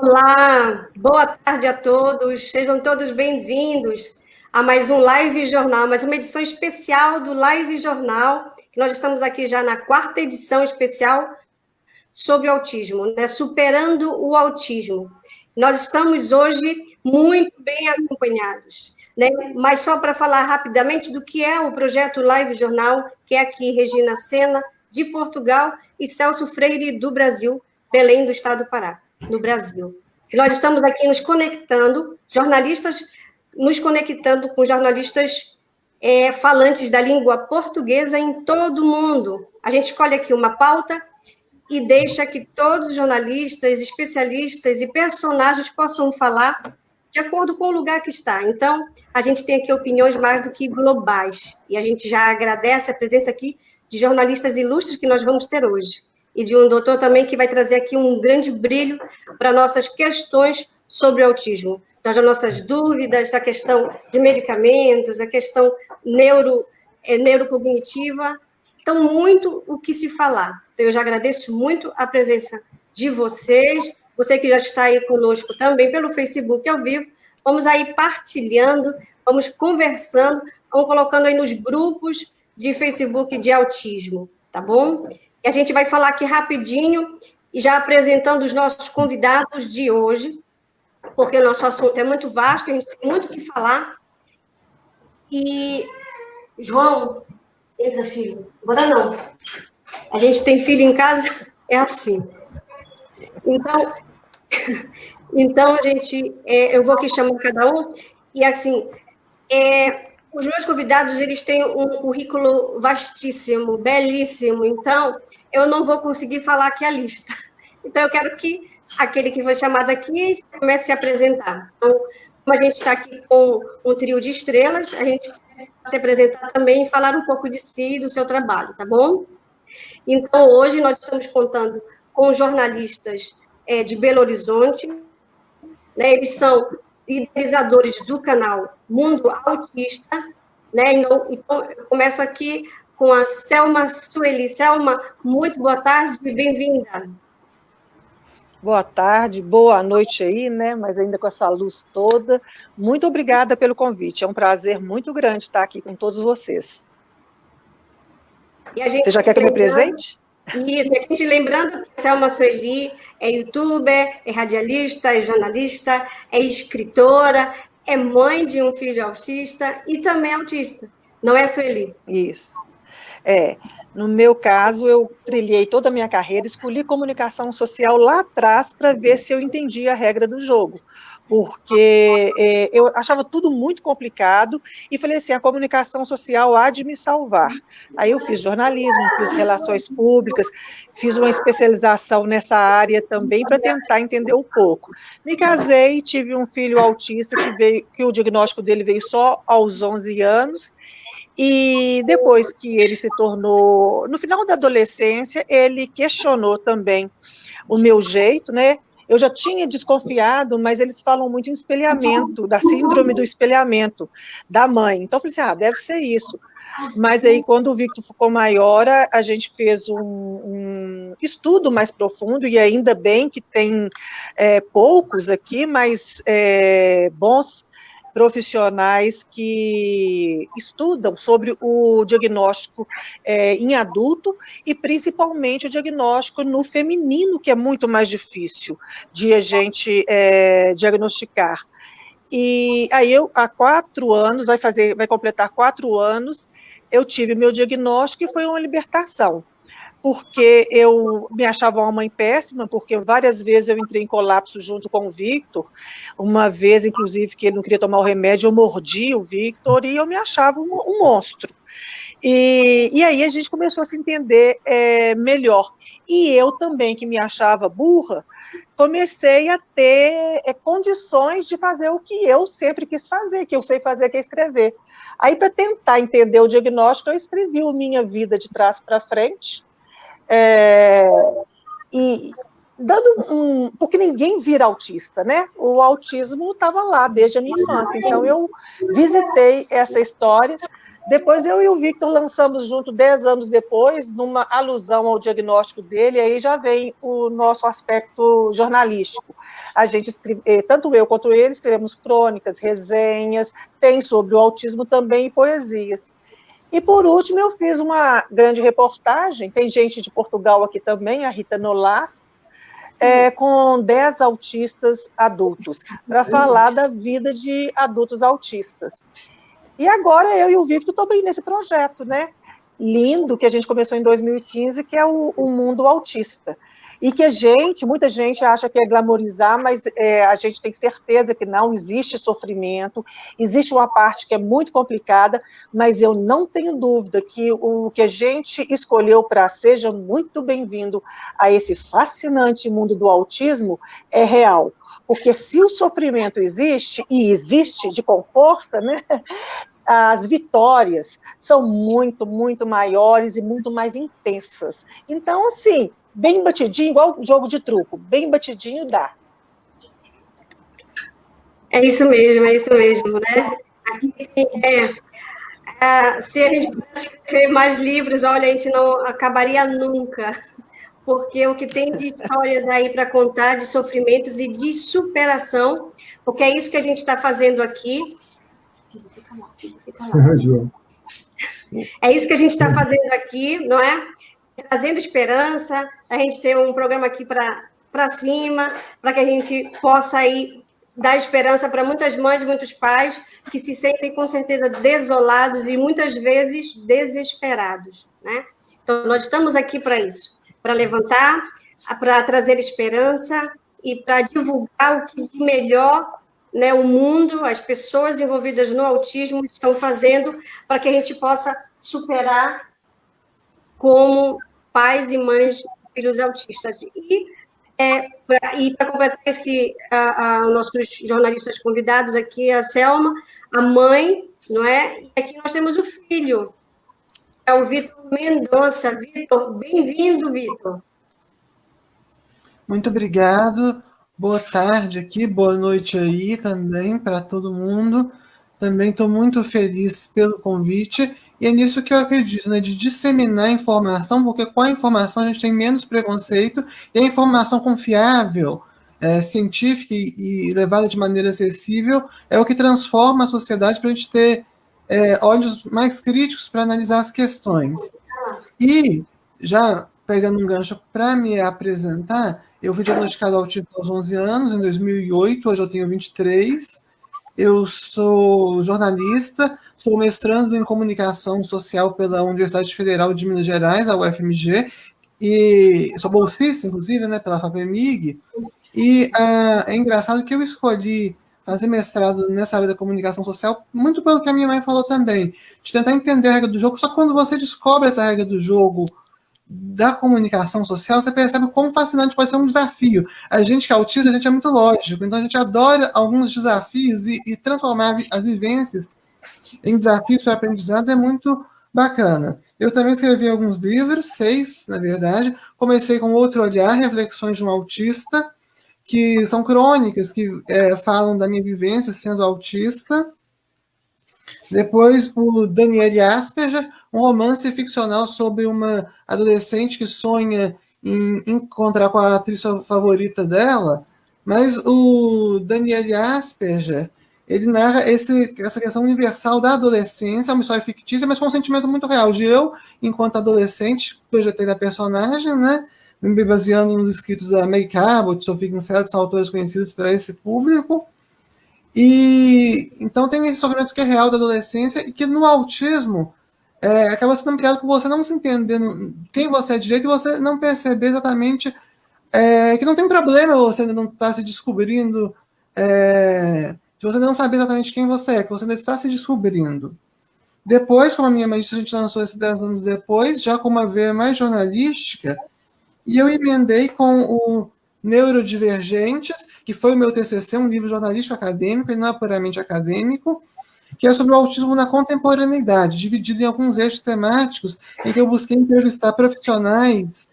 Olá, boa tarde a todos, sejam todos bem-vindos a mais um Live Jornal, mais uma edição especial do Live Jornal, que nós estamos aqui já na quarta edição especial sobre o autismo, né? Superando o autismo. Nós estamos hoje muito bem acompanhados, né? Mas só para falar rapidamente do que é o projeto Live Jornal, que é aqui Regina Sena, de Portugal, e Celso Freire, do Brasil, Belém, do estado do Pará, no Brasil. Nós estamos aqui nos conectando, jornalistas, nos conectando com jornalistas falantes da língua portuguesa em todo o mundo. A gente escolhe aqui uma pauta e deixa que todos os jornalistas, especialistas e personagens possam falar de acordo com o lugar que está. Então, a gente tem aqui opiniões mais do que globais, e a gente já agradece a presença aqui de jornalistas ilustres que nós vamos ter hoje, e de um doutor também que vai trazer aqui um grande brilho para nossas questões sobre o autismo. Então, as nossas dúvidas, a questão de medicamentos, a questão neurocognitiva, então, muito o que se falar. Então, eu já agradeço muito a presença de vocês, você que já está aí conosco também pelo Facebook ao vivo, vamos aí partilhando, vamos conversando, vamos colocando aí nos grupos de Facebook de autismo, tá bom? E a gente vai falar aqui rapidinho, e já apresentando os nossos convidados de hoje, porque o nosso assunto é muito vasto, a gente tem muito o que falar. E, João, entra, filho. Agora não. A gente tem filho em casa, é assim. Então gente, eu vou aqui chamar cada um, e assim, os meus convidados, eles têm um currículo vastíssimo, belíssimo, então eu não vou conseguir falar aqui a lista. Então eu quero que aquele que foi chamado aqui comece a se apresentar. Então, como a gente está aqui com um trio de estrelas, a gente vai se apresentar também e falar um pouco de si e do seu trabalho, tá bom? Então, hoje nós estamos contando com jornalistas de Belo Horizonte, né? Eles são idealizadores do canal Mundo Autista, né? Então, eu começo aqui com a Selma Sueli. Selma, muito boa tarde e bem-vinda. Boa tarde, boa noite aí, né? Mas ainda com essa luz toda. Muito obrigada pelo convite. É um prazer muito grande estar aqui com todos vocês. Você já quer que eu me apresente? Isso, e a gente lembrando que a Selma Sueli é youtuber, é radialista, é jornalista, é escritora, é mãe de um filho autista e também autista, não é, Sueli? Isso. No meu caso, eu trilhei toda a minha carreira, escolhi comunicação social lá atrás para ver se eu entendia a regra do jogo, porque eu achava tudo muito complicado e falei assim, a comunicação social há de me salvar. Aí eu fiz jornalismo, fiz relações públicas, fiz uma especialização nessa área também para tentar entender um pouco. Me casei, tive um filho autista que o diagnóstico dele veio só aos 11 anos, e depois que ele se tornou, no final da adolescência, ele questionou também o meu jeito, né? Eu já tinha desconfiado, mas eles falam muito em espelhamento, da síndrome do espelhamento da mãe. Então, eu falei assim, deve ser isso. Mas aí, quando o Victor ficou maior, a gente fez um estudo mais profundo, e ainda bem que tem poucos aqui, mas bons profissionais que estudam sobre o diagnóstico em adulto e principalmente o diagnóstico no feminino, que é muito mais difícil de a gente diagnosticar. E aí há 4 anos, vai completar 4 anos, eu tive meu diagnóstico e foi uma libertação, porque eu me achava uma mãe péssima, porque várias vezes eu entrei em colapso junto com o Victor, uma vez, inclusive, que ele não queria tomar o remédio, eu mordi o Victor e eu me achava um monstro. E aí a gente começou a se entender melhor. E eu também, que me achava burra, comecei a ter condições de fazer o que eu sempre quis fazer, que eu sei fazer, que é escrever. Aí, para tentar entender o diagnóstico, eu escrevi o Minha Vida de Trás para Frente, e dando porque ninguém vira autista, né? O autismo estava lá desde a minha infância, então eu visitei essa história Depois eu e o Victor lançamos junto 10 anos depois, numa alusão ao diagnóstico dele, aí já vem o nosso aspecto jornalístico. A gente, tanto eu quanto ele, escrevemos crônicas, resenhas, tem sobre o autismo também e poesias. E, por último, eu fiz uma grande reportagem, tem gente de Portugal aqui também, a Rita Nolasco, com 10 autistas adultos, para falar da vida de adultos autistas. E agora eu e o Victor também nesse projeto, né? Lindo, que a gente começou em 2015, que é o Mundo Autista. E que muita gente acha que é glamorizar, mas a gente tem certeza que não, existe sofrimento, existe uma parte que é muito complicada, mas eu não tenho dúvida que o que a gente escolheu para seja muito bem-vindo a esse fascinante mundo do autismo é real. Porque se o sofrimento existe, e existe com força, né? As vitórias são muito, muito maiores e muito mais intensas. Então, assim, bem batidinho, igual jogo de truco, bem batidinho dá. É isso mesmo, né? Aqui, se a gente pudesse escrever mais livros, olha, a gente não acabaria nunca, porque o que tem de histórias aí para contar, de sofrimentos e de superação, porque é isso que a gente está fazendo aqui. É isso que a gente está fazendo aqui, não é? Trazendo esperança, a gente ter um programa aqui para cima, para que a gente possa aí dar esperança para muitas mães e muitos pais que se sentem com certeza desolados e muitas vezes desesperados, né? Então, nós estamos aqui para isso, para levantar, para trazer esperança e para divulgar o que de melhor, né, o mundo, as pessoas envolvidas no autismo estão fazendo para que a gente possa superar como pais e mães de filhos autistas. E para completar nossos jornalistas convidados aqui, a Selma, a mãe, não é? E aqui nós temos o filho, é o Vitor Mendonça. Vitor, bem-vindo, Vitor. Muito obrigado. Boa tarde aqui, boa noite aí também para todo mundo. Também estou muito feliz pelo convite, e é nisso que eu acredito, né, de disseminar informação, porque com a informação a gente tem menos preconceito, e a informação confiável, científica e levada de maneira acessível é o que transforma a sociedade para a gente ter olhos mais críticos para analisar as questões. E, já pegando um gancho para me apresentar, eu fui diagnosticado autista aos 11 anos, em 2008, hoje eu tenho 23. Eu sou jornalista, sou mestrando em comunicação social pela Universidade Federal de Minas Gerais, a UFMG, e sou bolsista, inclusive, né, pela FAPEMIG, e é engraçado que eu escolhi fazer mestrado nessa área da comunicação social, muito pelo que a minha mãe falou também, de tentar entender a regra do jogo, só que quando você descobre essa regra do jogo da comunicação social, você percebe como fascinante pode ser um desafio. A gente que é autista, a gente é muito lógico, então a gente adora alguns desafios e transformar as vivências em desafios para aprendizado é muito bacana. Eu também escrevi alguns livros, 6, na verdade. Comecei com Outro Olhar, Reflexões de um Autista, que são crônicas que falam da minha vivência sendo autista. Depois, o Daniele Asperger, um romance ficcional sobre uma adolescente que sonha em encontrar com a atriz favorita dela, mas o Daniele Asperger, ele narra essa questão universal da adolescência, é uma história fictícia, mas com um sentimento muito real, de eu, enquanto adolescente, projetei a personagem, né, me baseando nos escritos da May Cabot, Sophie Kinsella, que são autores conhecidos para esse público. E então tem esse sofrimento que é real da adolescência e que no autismo acaba sendo ampliado por você não se entender quem você é direito e você não perceber exatamente que não tem problema você ainda não estar se descobrindo, de você não saber exatamente quem você é, que você ainda está se descobrindo. Depois, como a minha mãe disse, a gente lançou esse 10 anos depois, já com uma veia mais jornalística, e eu emendei com o Neurodivergentes, que foi o meu TCC, um livro jornalístico acadêmico, e não é puramente acadêmico, que é sobre o autismo na contemporaneidade, dividido em alguns eixos temáticos, em que eu busquei entrevistar profissionais,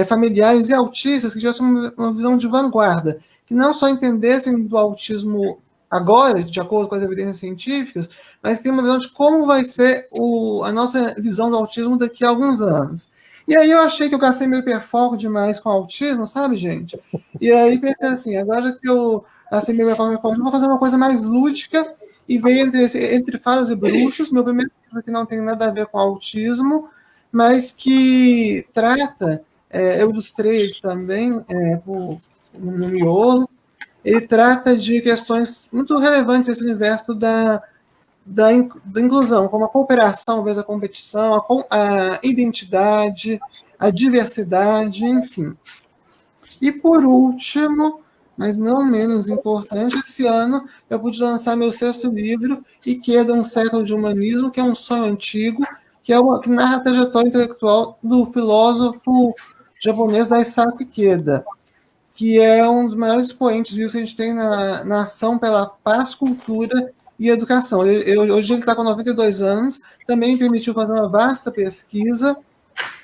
familiares e autistas que tivessem uma visão de vanguarda, que não só entendessem do autismo agora, de acordo com as evidências científicas, mas tem uma visão de como vai ser a nossa visão do autismo daqui a alguns anos. E aí eu achei que eu gastei meu hiperfoco demais com autismo, sabe, gente? E aí pensei assim, agora que eu gastei meu hiperfoco com autismo, vou fazer uma coisa mais lúdica, e veio entre Fadas e Bruxos, meu primeiro livro que não tem nada a ver com autismo, mas que trata, eu ilustrei ele também no miolo, ele trata de questões muito relevantes nesse universo da inclusão, como a cooperação, vezes a competição, a identidade, a diversidade, enfim. E por último, mas não menos importante, esse ano eu pude lançar meu 6º livro, Ikeda, um século de humanismo, que é um sonho antigo, que narra a trajetória intelectual do filósofo japonês Daisaku Ikeda, que é um dos maiores expoentes vivos que a gente tem na ação pela paz, cultura e educação. Hoje ele está com 92 anos, também me permitiu fazer uma vasta pesquisa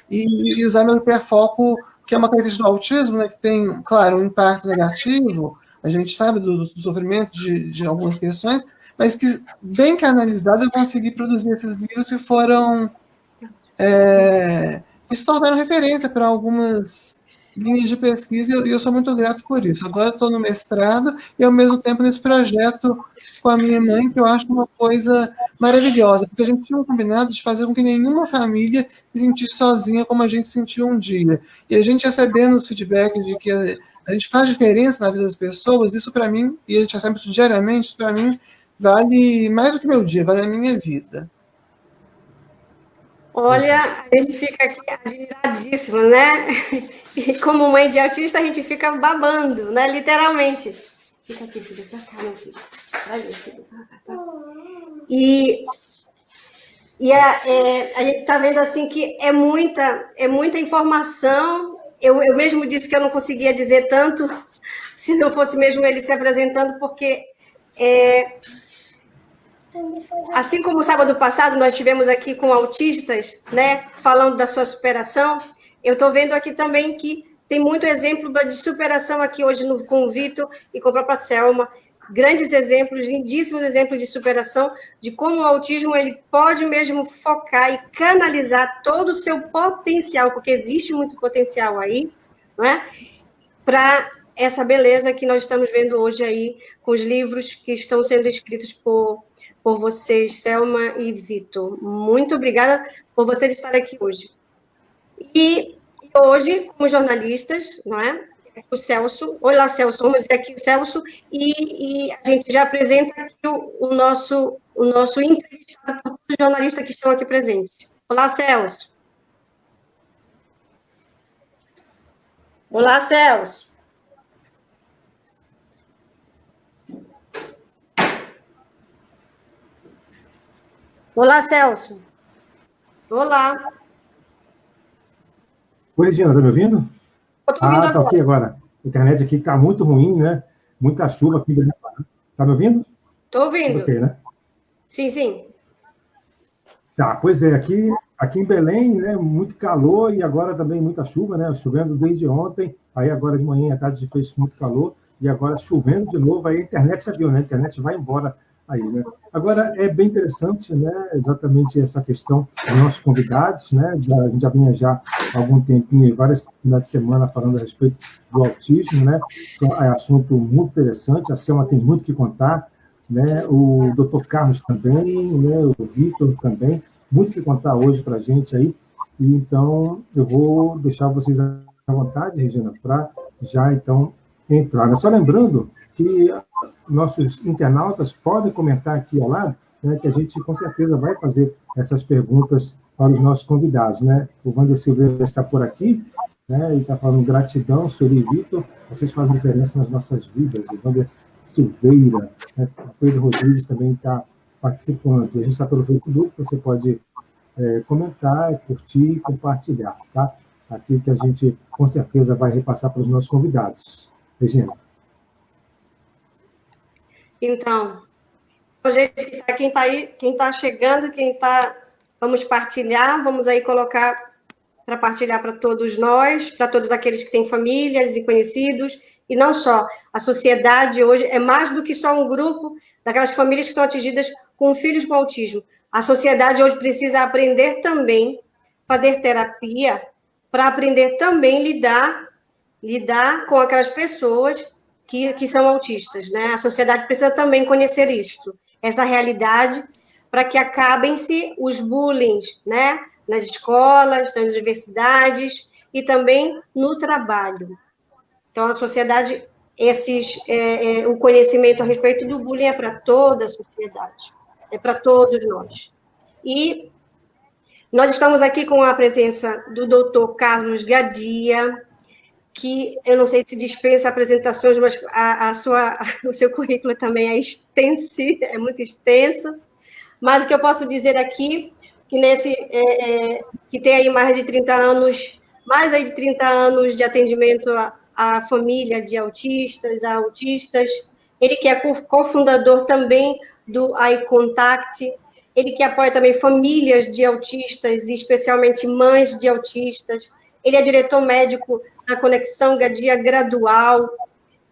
e usar meu hiperfoco, que é uma característica do autismo, né, que tem, claro, um impacto negativo, a gente sabe do sofrimento de algumas questões, mas que, bem canalizado, eu consegui produzir esses livros que foram que se tornaram referência para algumas linhas de pesquisa, e eu sou muito grato por isso. Agora estou no mestrado e, ao mesmo tempo, nesse projeto com a minha mãe, que eu acho uma coisa maravilhosa, porque a gente tinha um combinado de fazer com que nenhuma família se sentisse sozinha como a gente sentiu um dia. E a gente recebendo os feedbacks de que a gente faz diferença na vida das pessoas, isso para mim, e a gente recebe isso diariamente, isso para mim vale mais do que meu dia, vale a minha vida. Olha, a gente fica aqui admiradíssima, né? E como mãe de autista, a gente fica babando, né? Literalmente. Fica aqui, filho, pra cá, meu filho. Vai, meu filho, pra cá, tá? E a gente está vendo assim que é muita informação. Eu mesmo disse que eu não conseguia dizer tanto se não fosse mesmo ele se apresentando, porque assim como o sábado passado nós tivemos aqui com autistas, né, falando da sua superação, eu estou vendo aqui também que tem muito exemplo de superação aqui hoje com o Vitor e com a própria Selma. Grandes exemplos, lindíssimos exemplos de superação, de como o autismo ele pode mesmo focar e canalizar todo o seu potencial, porque existe muito potencial aí, não é? Para essa beleza que nós estamos vendo hoje aí, com os livros que estão sendo escritos por vocês, Selma e Vitor. Muito obrigada por vocês estarem aqui hoje. E hoje, como jornalistas, não é? O Celso. Olá, Celso. Vamos dizer aqui o Celso. E a gente já apresenta aqui o nosso entrevistado por todos os jornalistas que estão aqui presentes. Olá, Celso. Olá, Celso. Olá, Celso. Olá. Oi, Regina, está me ouvindo? Eu estou ouvindo tá agora. aqui agora. A internet aqui está muito ruim, né? Muita chuva aqui em Belém. Está me ouvindo? Estou ouvindo. Ok, né? Sim, sim. Tá, pois é, aqui em Belém, né, muito calor e agora também muita chuva, né? Chovendo desde ontem, aí agora de manhã e à tarde fez muito calor e agora chovendo de novo, aí a internet já viu, né? A internet vai embora aí, né? Agora, é bem interessante, né, exatamente essa questão dos nossos convidados, né? A gente já vinha já há algum tempinho, várias finais de semana, falando a respeito do autismo, né? É assunto muito interessante, a Selma tem muito que contar, né? O Dr. Carlos também, né? O Vitor também, muito que contar hoje para a gente aí. E, então, eu vou deixar vocês à vontade, Regina, para já, então, entrar. Mas só lembrando que nossos internautas podem comentar aqui ao lado, né, que a gente, com certeza, vai fazer essas perguntas para os nossos convidados. Né? O Wander Silveira já está por aqui, né, e está falando gratidão, Sueli e Vitor, vocês fazem diferença nas nossas vidas. O Wander Silveira, né, o Pedro Rodrigues também está participando. E a gente está pelo Facebook, você pode comentar, curtir e compartilhar. Tá? Aqui que a gente, com certeza, vai repassar para os nossos convidados. Regina. Então, gente, quem está chegando, vamos partilhar, vamos aí colocar para partilhar para todos nós, para todos aqueles que têm famílias e conhecidos, e não só. A sociedade hoje é mais do que só um grupo daquelas famílias que estão atingidas com filhos com autismo. A sociedade hoje precisa aprender também, fazer terapia, para aprender também lidar com aquelas pessoas que são autistas, né? A sociedade precisa também conhecer isto, essa realidade, para que acabem-se os bullying, né? Nas escolas, nas universidades e também no trabalho. Então, a sociedade, o conhecimento a respeito do bullying é para toda a sociedade, é para todos nós. E nós estamos aqui com a presença do doutor Carlos Gadia, que eu não sei se dispensa apresentações, mas o seu currículo também é extenso, é muito extenso. Mas o que eu posso dizer aqui, que tem aí mais de 30 anos, de atendimento à família de autistas, a autistas, ele que é cofundador também do iContact, ele que apoia também famílias de autistas, e especialmente mães de autistas, ele é diretor médico da Conexão Gadia Gradual,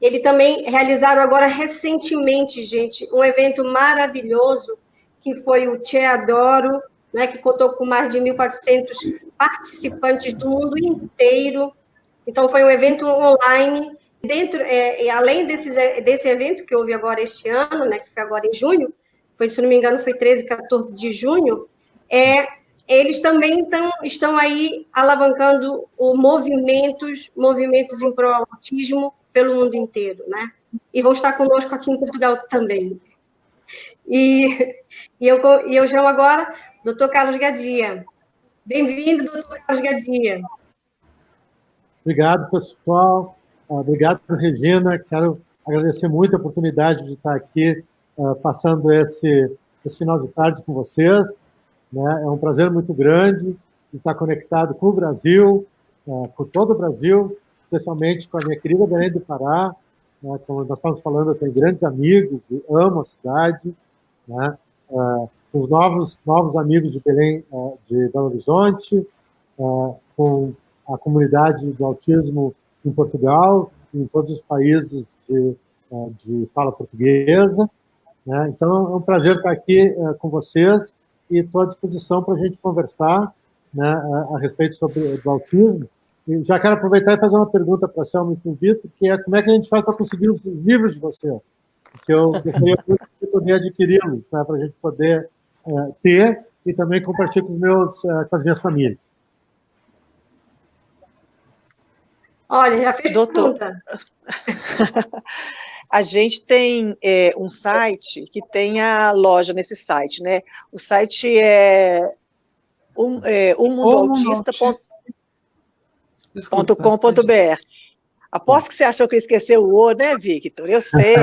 ele também realizaram agora recentemente, gente, um evento maravilhoso, que foi o Te Adoro, né, que contou com mais de 1.400 participantes do mundo inteiro. Então, foi um evento online. Além desse evento que houve agora este ano, né, que foi agora em junho, se não me engano, foi 13, 14 de junho, eles também estão aí alavancando movimentos em prol ao autismo pelo mundo inteiro, né? E vão estar conosco aqui em Portugal também. E eu chamo agora doutor Carlos Gadia. Bem-vindo, doutor Carlos Gadia. Obrigado, pessoal. Obrigado, Regina. Quero agradecer muito a oportunidade de estar aqui passando esse final de tarde com vocês. Né? É um prazer muito grande de estar conectado com o Brasil, com todo o Brasil, especialmente com a minha querida Belém do Pará. Né? Como nós estamos falando, eu tenho grandes amigos e amo a cidade. Né? Os novos amigos de Belém, de Belo Horizonte, com a comunidade do autismo em Portugal, em todos os países de fala portuguesa. Né? Então, é um prazer estar aqui com vocês e estou à disposição para a gente conversar, né, a respeito do autismo. E já quero aproveitar e fazer uma pergunta para a Selma e para o Vitor, que é como é que a gente faz para conseguir os livros de vocês? Porque eu gostaria muito de poder adquiri-los, né, para a gente poder ter e também compartilhar com as minhas famílias. Olha, já fez pergunta. A gente tem um site que tem a loja nesse site, né? O site é umundoautista.com.br. Aposto que você achou que eu esqueci o O, né, Victor? Eu sei.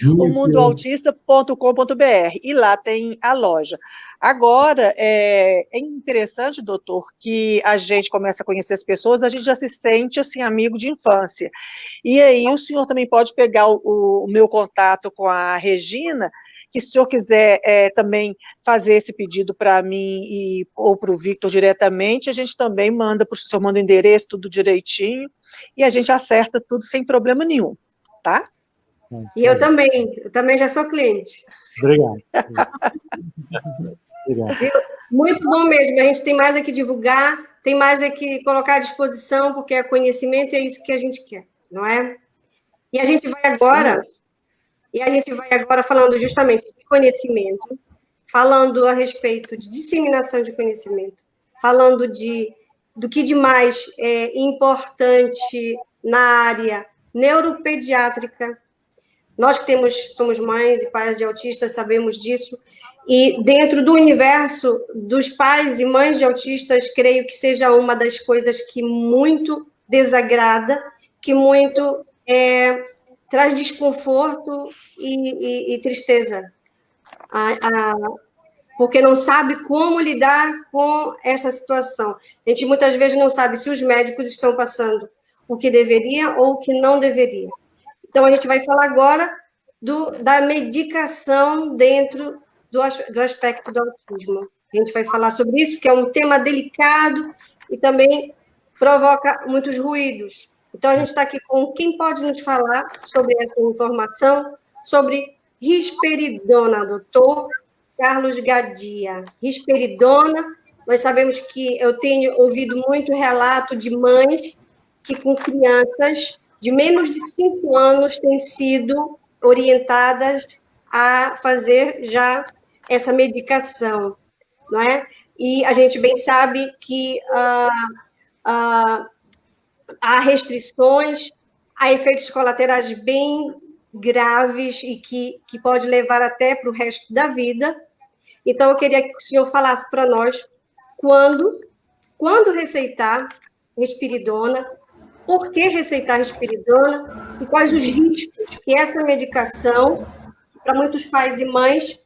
umundoautista.com.br. E lá tem a loja. Agora, é interessante, doutor, que a gente começa a conhecer as pessoas, a gente já se sente, assim, amigo de infância. E aí o senhor também pode pegar o meu contato com a Regina, que se o senhor quiser também fazer esse pedido para mim ou para o Victor diretamente, a gente também manda para o senhor, manda o endereço, tudo direitinho, e a gente acerta tudo sem problema nenhum, tá? E eu também já sou cliente. Obrigado. Muito bom mesmo, a gente tem mais aqui divulgar, tem mais aqui colocar à disposição, porque é conhecimento e é isso que a gente quer, não é? E a gente vai agora falando justamente de conhecimento, falando a respeito de disseminação de conhecimento, falando do que de mais é importante na área neuropediátrica. Nós que somos mães e pais de autistas sabemos disso, e dentro do universo dos pais e mães de autistas, creio que seja uma das coisas que muito desagrada, que muito traz desconforto e tristeza, porque não sabe como lidar com essa situação. A gente muitas vezes não sabe se os médicos estão passando o que deveria ou o que não deveria. Então, a gente vai falar agora da medicação dentro do aspecto do autismo. A gente vai falar sobre isso, porque é um tema delicado e também provoca muitos ruídos. Então, a gente está aqui com quem pode nos falar sobre essa informação, sobre risperidona, doutor Carlos Gadia. Risperidona, nós sabemos que eu tenho ouvido muito relato de mães que com crianças de menos de 5 anos têm sido orientadas a fazer já essa medicação, não é? E a gente bem sabe que há restrições, há efeitos colaterais bem graves e que pode levar até para o resto da vida. Então, eu queria que o senhor falasse para nós quando receitar risperidona, por que receitar risperidona e quais os riscos que essa medicação, para muitos pais e mães,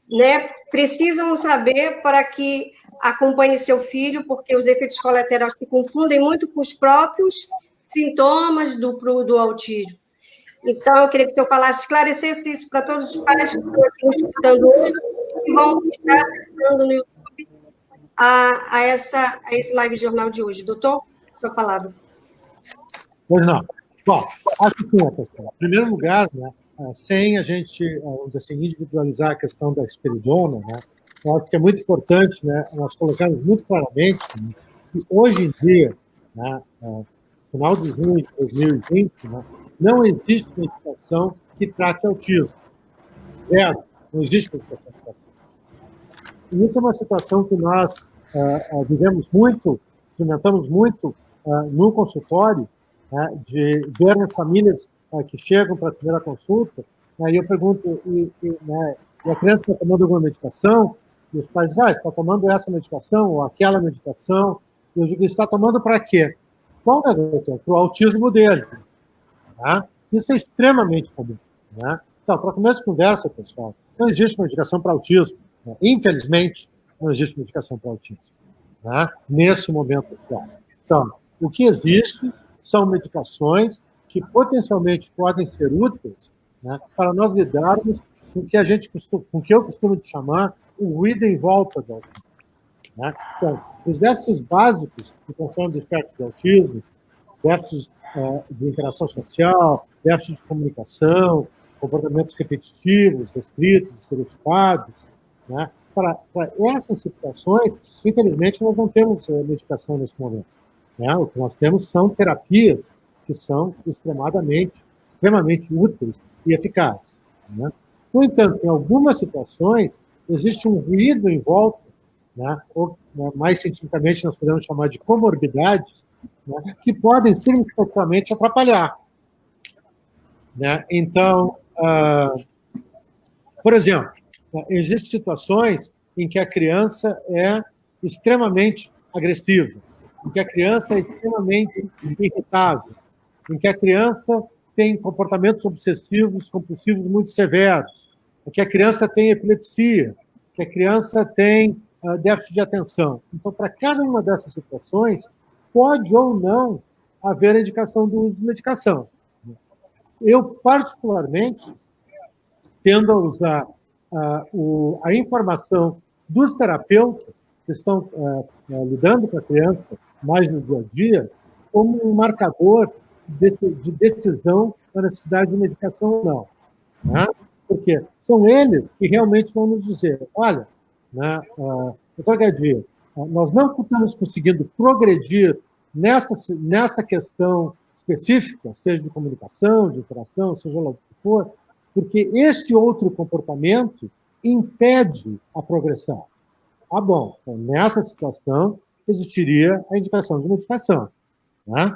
né, precisam saber para que acompanhe seu filho, porque os efeitos colaterais se confundem muito com os próprios sintomas do autismo. Então, eu queria que o senhor falasse, esclarecesse isso para todos os pais que estão aqui nos escutando hoje, que vão estar acessando no YouTube a esse live jornal de hoje. Doutor, sua palavra. Pois não. Bom, acho que sim, pessoal. Em primeiro lugar, né, sem a gente, vamos dizer assim, individualizar a questão da risperidona, né, eu acho que é muito importante, né, nós colocarmos muito claramente, né, que hoje em dia, né, final de junho de 2020, né, não existe medicação que trate autismo. Zero. Não existe medicação que trate autismo. E isso é uma situação que nós vivemos muito, experimentamos muito no consultório, né, de ver as famílias que chegam para a primeira consulta, e eu pergunto, né, e a criança está tomando alguma medicação? E os pais dizem, está tomando essa medicação ou aquela medicação. E eu digo, está tomando para quê? Bom, né, doutor? Para o autismo dele. Tá? Isso é extremamente comum. Né? Então, para começo de conversa, pessoal, não existe medicação para autismo. Né? Infelizmente, não existe medicação para autismo. Né? Nesse momento atual. Então, o que existe são medicações que potencialmente podem ser úteis, né, para nós lidarmos com o que eu costumo chamar o ruído em volta do autismo. Né? Então, os déficits básicos de transtorno do espectro do autismo, déficits de interação social, déficits de comunicação, comportamentos repetitivos, restritos, estereotipados, né? Para essas situações, infelizmente, nós não temos medicação nesse momento. Né? O que nós temos são terapias que são extremamente úteis e eficazes. Né? No entanto, em algumas situações, existe um ruído em volta, né? Ou, mais cientificamente, nós podemos chamar de comorbidades, né? Que podem significativamente atrapalhar. Né? Então, por exemplo, existem situações em que a criança é extremamente agressiva, em que a criança é extremamente irritável, em que a criança tem comportamentos obsessivos, compulsivos muito severos, em que a criança tem epilepsia, que a criança tem déficit de atenção. Então, para cada uma dessas situações, pode ou não haver a indicação do uso de medicação. Eu, particularmente, tendo a usar a informação dos terapeutas que estão lidando com a criança mais no dia a dia, como um marcador de decisão da necessidade de medicação ou não. Né? Porque são eles que realmente vão nos dizer, olha, né, doutor Gadia, nós não estamos conseguindo progredir nessa questão específica, seja de comunicação, de interação, seja lá o que for, porque este outro comportamento impede a progressão. Ah, bom, então, nessa situação existiria a indicação de medicação. Né?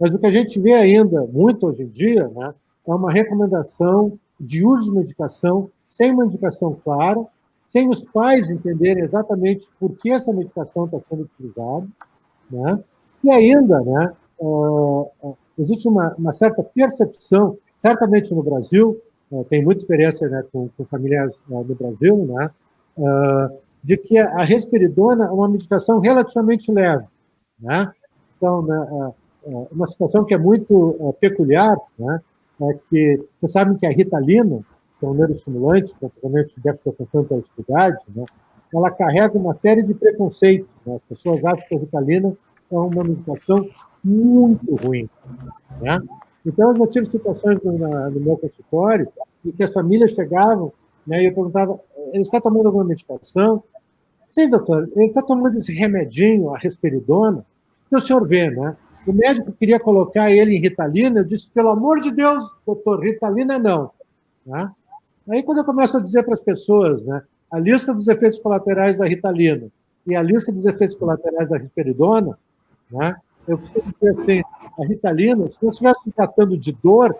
Mas o que a gente vê ainda muito hoje em dia, né, é uma recomendação de uso de medicação sem uma indicação clara, sem os pais entenderem exatamente por que essa medicação está sendo utilizada. Né? E ainda, né, existe uma certa percepção, certamente no Brasil, tem muita experiência, né, com familiares no Brasil, né, de que a risperidona é uma medicação relativamente leve. Né? Então, né, uma situação que é muito peculiar, né, é que vocês sabem que a Ritalina, que é um neuroestimulante, comportamento de déficit de atenção e hiperatividade, né, ela carrega uma série de preconceitos, né? As pessoas acham que a Ritalina é uma medicação muito ruim, né? Então, eu já tive situações no meu consultório em que as famílias chegavam, né, e eu perguntava, ele está tomando alguma medicação? Sim, doutor, ele está tomando esse remedinho, a risperidona, que o senhor vê, né? O médico queria colocar ele em Ritalina, eu disse, pelo amor de Deus, doutor, Ritalina não. Né? Aí, quando eu começo a dizer para as pessoas, né, a lista dos efeitos colaterais da Ritalina e a lista dos efeitos colaterais da risperidona, né, eu preciso dizer assim, a Ritalina, se nós estivéssemos tratando de dor,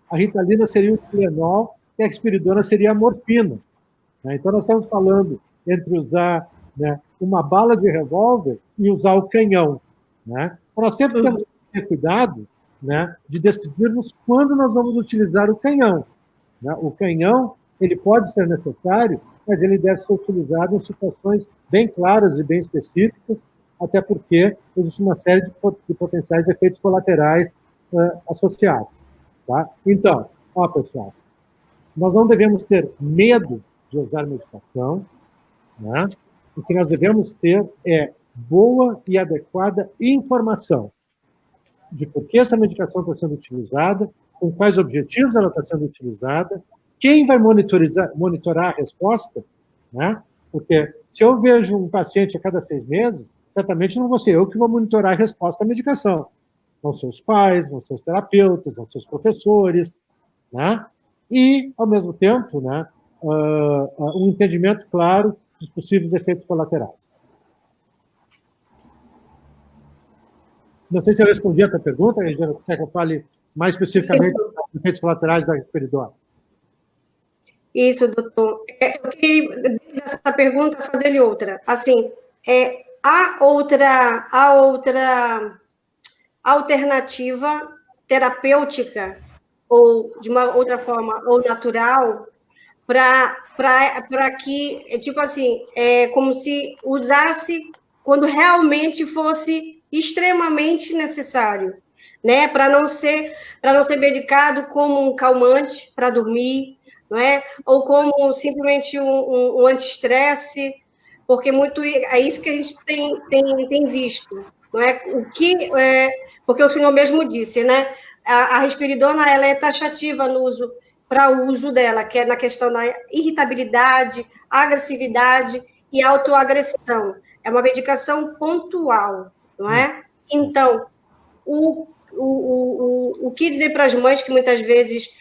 a Ritalina seria o Tylenol e a risperidona seria a morfina. Né? Então, nós estamos falando entre usar, né, uma bala de revólver e usar o canhão. Né? Então, nós sempre temos que ter cuidado, né, de decidirmos quando nós vamos utilizar o canhão. Né? O canhão, ele pode ser necessário, mas ele deve ser utilizado em situações bem claras e bem específicas, até porque existe uma série de potenciais efeitos colaterais associados. Tá? Então, ó, pessoal, nós não devemos ter medo de usar medicação, né? O que nós devemos ter é boa e adequada informação de por que essa medicação está sendo utilizada, com quais objetivos ela está sendo utilizada, quem vai monitorar a resposta, né? Porque se eu vejo um paciente a cada 6 meses, certamente não vou ser eu que vou monitorar a resposta à medicação. Vão ser os pais, vão ser os terapeutas, vão ser os professores, né? E, ao mesmo tempo, né, um entendimento claro dos possíveis efeitos colaterais. Não sei se eu respondi a tua pergunta, Regina, quer que eu fale mais especificamente dos efeitos colaterais da risperidona? Isso, doutor. Eu queria, dessa pergunta, fazer-lhe outra. Assim, há outra alternativa terapêutica, ou de uma outra forma, ou natural, para que, tipo assim, como se usasse quando realmente fosse extremamente necessário, né? Para não ser medicado como um calmante para dormir, não é? Ou como simplesmente um antiestresse, porque muito é isso que a gente tem visto, não é? Porque o senhor mesmo disse, né? A risperidona, ela é taxativa no uso, para o uso dela, que é na questão da irritabilidade, agressividade e autoagressão. É uma medicação pontual, não é? Então, o que dizer para as mães que muitas vezes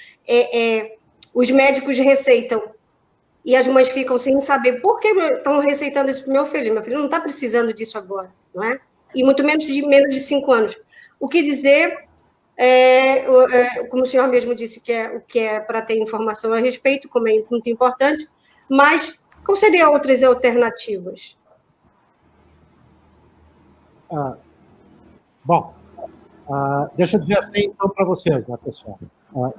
os médicos receitam e as mães ficam sem saber por que estão receitando isso para o meu filho? Meu filho não está precisando disso agora, não é? E muito menos de 5 anos. O que dizer, como o senhor mesmo disse, o que é para ter informação a respeito, como é muito importante, mas quais seriam outras alternativas? Deixa eu dizer assim, então, para vocês, né, pessoal?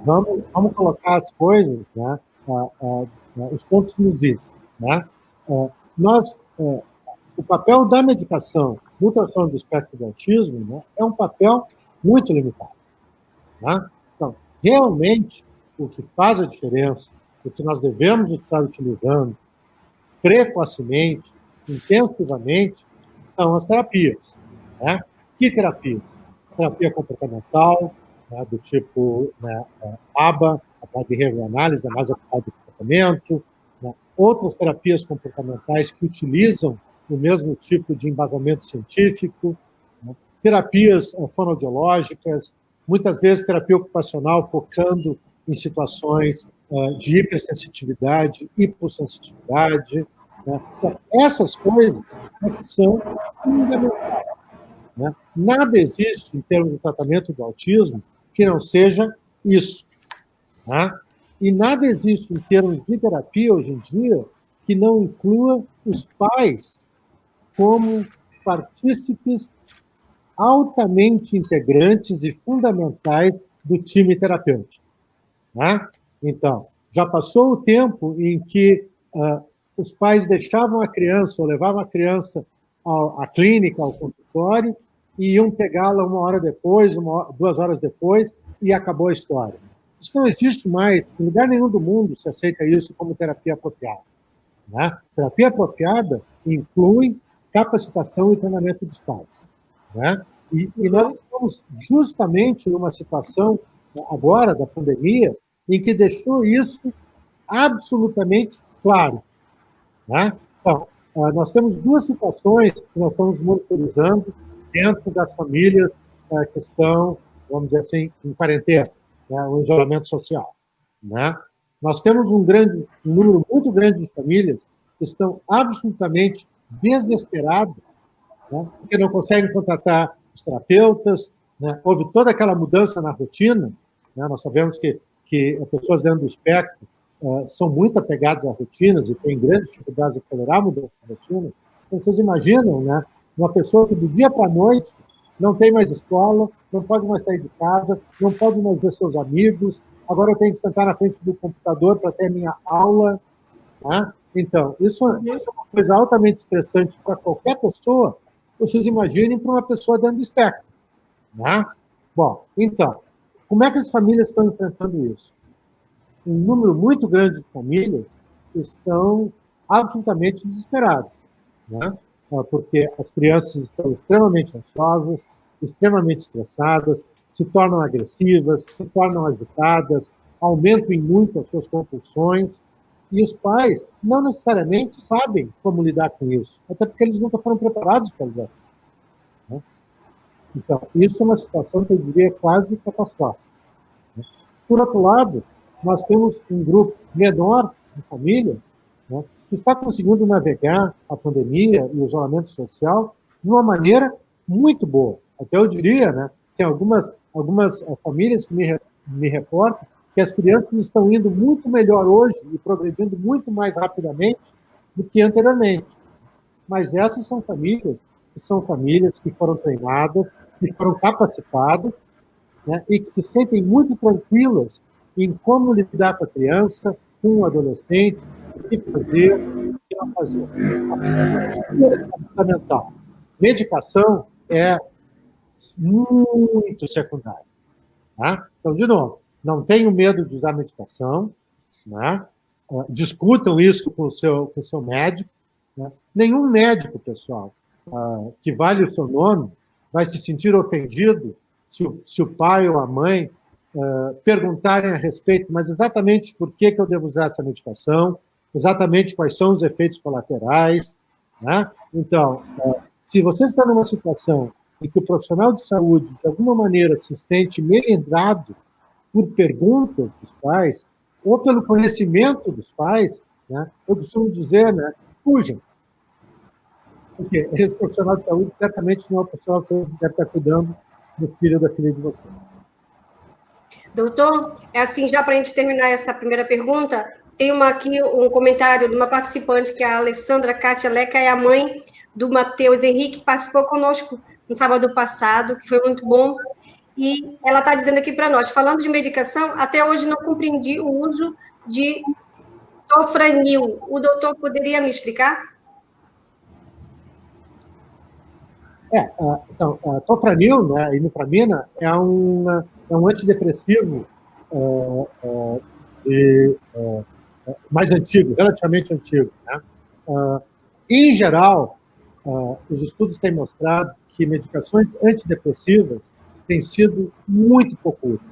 Vamos colocar as coisas, né, os pontos nos is. Né? O papel da medicação no transtorno do espectro do autismo, né, é um papel muito limitado. Né? Então, realmente, o que faz a diferença, o que nós devemos estar utilizando precocemente, intensivamente, são as terapias. Né? Que terapias? Terapia comportamental, né, do tipo, né, ABA, a Behavioral Analysis, a mais aplicada do comportamento, né? Outras terapias comportamentais que utilizam o mesmo tipo de embasamento científico, né? Terapias fonoaudiológicas, muitas vezes terapia ocupacional focando em situações de hipersensitividade, hipossensitividade. Né? Então, essas coisas, né, são fundamentais. Né? Nada existe em termos de tratamento do autismo que não seja isso. Né? E nada existe em termos de terapia hoje em dia que não inclua os pais como partícipes altamente integrantes e fundamentais do time terapêutico. Né? Então, já passou o tempo em que os pais deixavam a criança ou levavam a criança à clínica, ao consultório, e iam pegá-la 1 hora depois, 2 horas depois, e acabou a história. Isso não existe mais, em lugar nenhum do mundo se aceita isso como terapia apropriada. Né? Terapia apropriada inclui capacitação e treinamento dos pais. Né? E nós estamos justamente numa situação, agora, da pandemia, em que deixou isso absolutamente claro. Né? Então, nós temos duas situações que nós estamos monitorizando dentro das famílias que estão, vamos dizer assim, em quarentena, né? O isolamento social. Né? Nós temos um número muito grande de famílias que estão absolutamente desesperadas, né? Porque não conseguem contratar os terapeutas, né? Houve toda aquela mudança na rotina, né? Nós sabemos que as pessoas dentro do espectro são muito apegadas a rotinas e têm grandes dificuldades de tolerar a mudança de rotina. Então, vocês imaginam, né? Uma pessoa que do dia para a noite não tem mais escola, não pode mais sair de casa, não pode mais ver seus amigos, agora eu tenho que sentar na frente do computador para ter a minha aula. Né? Então, isso é uma coisa altamente estressante para qualquer pessoa. Vocês imaginem para uma pessoa dentro do espectro. Né? Bom, então, como é que as famílias estão enfrentando isso? Um número muito grande de famílias estão absolutamente desesperadas, né? Porque as crianças estão extremamente ansiosas, extremamente estressadas, se tornam agressivas, se tornam agitadas, aumentam em muito as suas compulsões, e os pais não necessariamente sabem como lidar com isso, até porque eles nunca foram preparados para lidar com isso. Né? Então, isso é uma situação que eu diria quase catastrófica. Né? Por outro lado, nós temos um grupo menor de família, né, que está conseguindo navegar a pandemia e o isolamento social de uma maneira muito boa. Até eu diria, né, tem algumas famílias que me reportam que as crianças estão indo muito melhor hoje e progredindo muito mais rapidamente do que anteriormente. Mas essas são famílias que foram treinadas, que foram capacitadas, né, e que se sentem muito tranquilas em como lidar com a criança, com o adolescente, o que fazer, o que não fazer. É fundamental. Medicação é muito secundária. Tá? Então, de novo, não tenham medo de usar medicação, né? Discutam isso com o seu médico. Né? Nenhum médico, pessoal, que vale o seu nome, vai se sentir ofendido se o pai ou a mãe perguntarem a respeito, mas exatamente por que eu devo usar essa medicação, exatamente quais são os efeitos colaterais. Né? Então, se você está numa situação em que o profissional de saúde, de alguma maneira, se sente melindrado por perguntas dos pais, ou pelo conhecimento dos pais, né, eu costumo dizer, né, fujam. Porque esse profissional de saúde certamente não é o profissional que deve estar cuidando do filho ou da filha de vocês. Doutor, é assim, já para a gente terminar essa primeira pergunta, tem aqui um comentário de uma participante, que é a Alessandra Kátia Leca, é a mãe do Matheus Henrique, que participou conosco no sábado passado, que foi muito bom. E ela está dizendo aqui para nós, falando de medicação, até hoje não compreendi o uso de tofranil. O doutor poderia me explicar? Então, tofranil, né, imipramina, é um antidepressivo mais antigo, relativamente antigo. Né? Em geral, os estudos têm mostrado que medicações antidepressivas têm sido muito pouco úteis.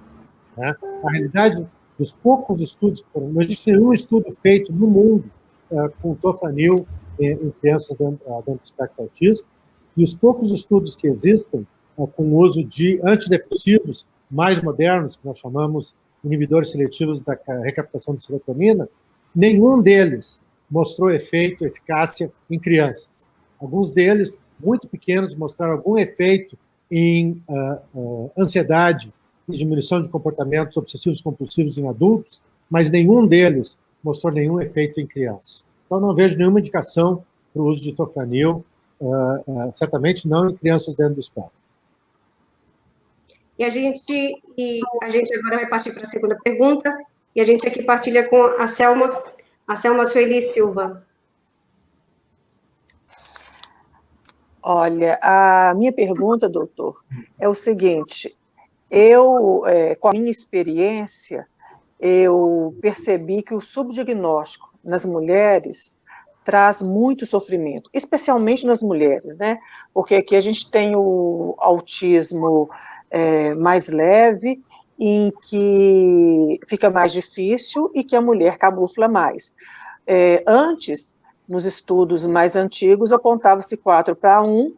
Né? Na realidade, dos poucos estudos, não existe nenhum estudo feito no mundo com tofranil em crianças dentro do espectro autista, e os poucos estudos que existem com o uso de antidepressivos mais modernos, que nós chamamos inibidores seletivos da recaptação de serotonina, nenhum deles mostrou efeito, eficácia em crianças. Alguns deles, muito pequenos, mostraram algum efeito em ansiedade e diminuição de comportamentos obsessivos compulsivos em adultos, mas nenhum deles mostrou nenhum efeito em crianças. Então, não vejo nenhuma indicação para o uso de tofranil, certamente não em crianças dentro do espectro. E a gente agora vai partir para a segunda pergunta, e a gente aqui partilha com a Selma Sueli Silva. Olha, a minha pergunta, doutor, é o seguinte: eu, com a minha experiência, eu percebi que o subdiagnóstico nas mulheres traz muito sofrimento, especialmente nas mulheres, né? Porque aqui a gente tem o autismo mais leve, em que fica mais difícil e que a mulher camufla mais. Antes, nos estudos mais antigos, apontava-se 4-1,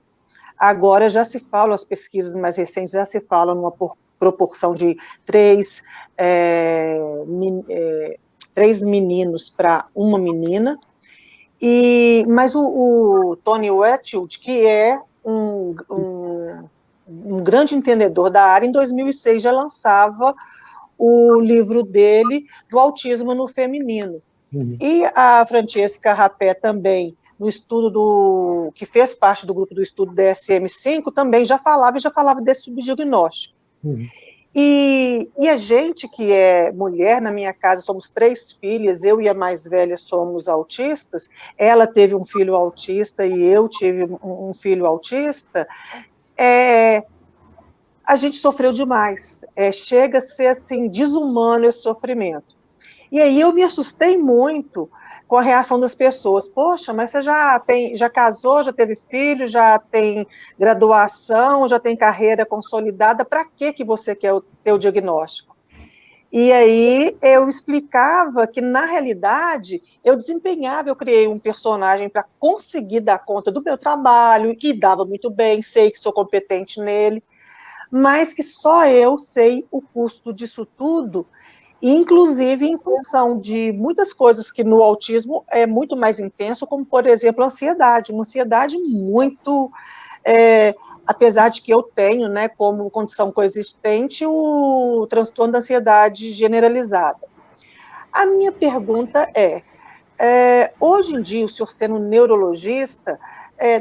agora já se fala, as pesquisas mais recentes já se falam numa proporção de 3 meninos para uma menina. Mas o Tony Wetfield, que é um grande entendedor da área, em 2006 já lançava o livro dele do autismo no feminino. E a Francesca Rapé também, no estudo que fez parte do grupo do estudo DSM-5, também já falava desse subdiagnóstico. E a gente que é mulher, na minha casa somos 3 filhas, eu e a mais velha somos autistas, ela teve um filho autista e eu tive um filho autista, a gente sofreu demais, chega a ser assim, desumano esse sofrimento. E aí eu me assustei muito com a reação das pessoas. Poxa, mas você já casou, já teve filho, já tem graduação, já tem carreira consolidada, para que você quer ter o diagnóstico? E aí eu explicava que, na realidade, eu criei um personagem para conseguir dar conta do meu trabalho, que dava muito bem, sei que sou competente nele, mas que só eu sei o custo disso tudo, inclusive em função de muitas coisas que no autismo é muito mais intenso, como, por exemplo, a ansiedade. Uma ansiedade muito... apesar de que eu tenho, né, como condição coexistente, o transtorno da ansiedade generalizada. A minha pergunta hoje em dia, o senhor sendo neurologista,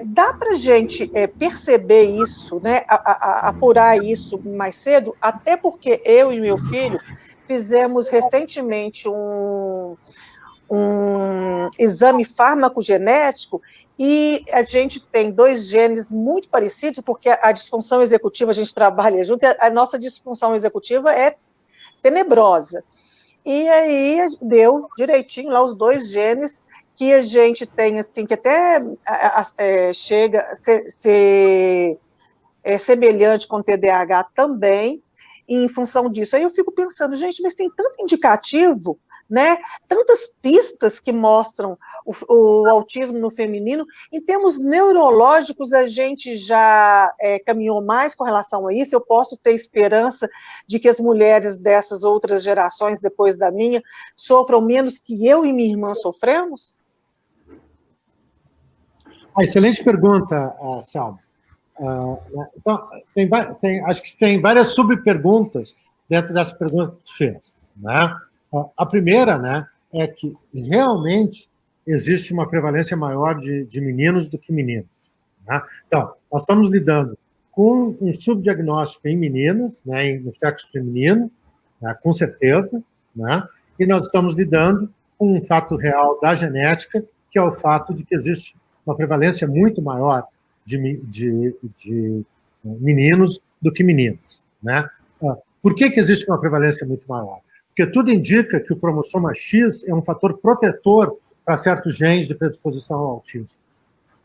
dá para a gente perceber isso, né, apurar isso mais cedo, até porque eu e meu filho fizemos recentemente um exame farmacogenético e a gente tem 2 genes muito parecidos, porque a disfunção executiva, a gente trabalha junto, a nossa disfunção executiva é tenebrosa. E aí deu direitinho lá os 2 genes que a gente tem, assim, que até chega a ser semelhante com o TDAH também, em função disso. Aí eu fico pensando, gente, mas tem tanto indicativo, né? Tantas pistas que mostram o autismo no feminino. Em termos neurológicos, a gente já caminhou mais com relação a isso. Eu posso ter esperança de que as mulheres dessas outras gerações, depois da minha, sofram menos que eu e minha irmã sofremos? Excelente pergunta, Selma. Então, acho que tem várias subperguntas dentro dessa pergunta que você fez, né? A primeira, né, é que realmente existe uma prevalência maior de meninos do que meninas, né? Então, nós estamos lidando com um subdiagnóstico em meninas, né, no sexo feminino, né, com certeza, né? E nós estamos lidando com um fato real da genética, que é o fato de que existe uma prevalência muito maior de meninos do que meninas, né? Por que existe uma prevalência muito maior? Porque tudo indica que o cromossoma X é um fator protetor para certos genes de predisposição ao autismo,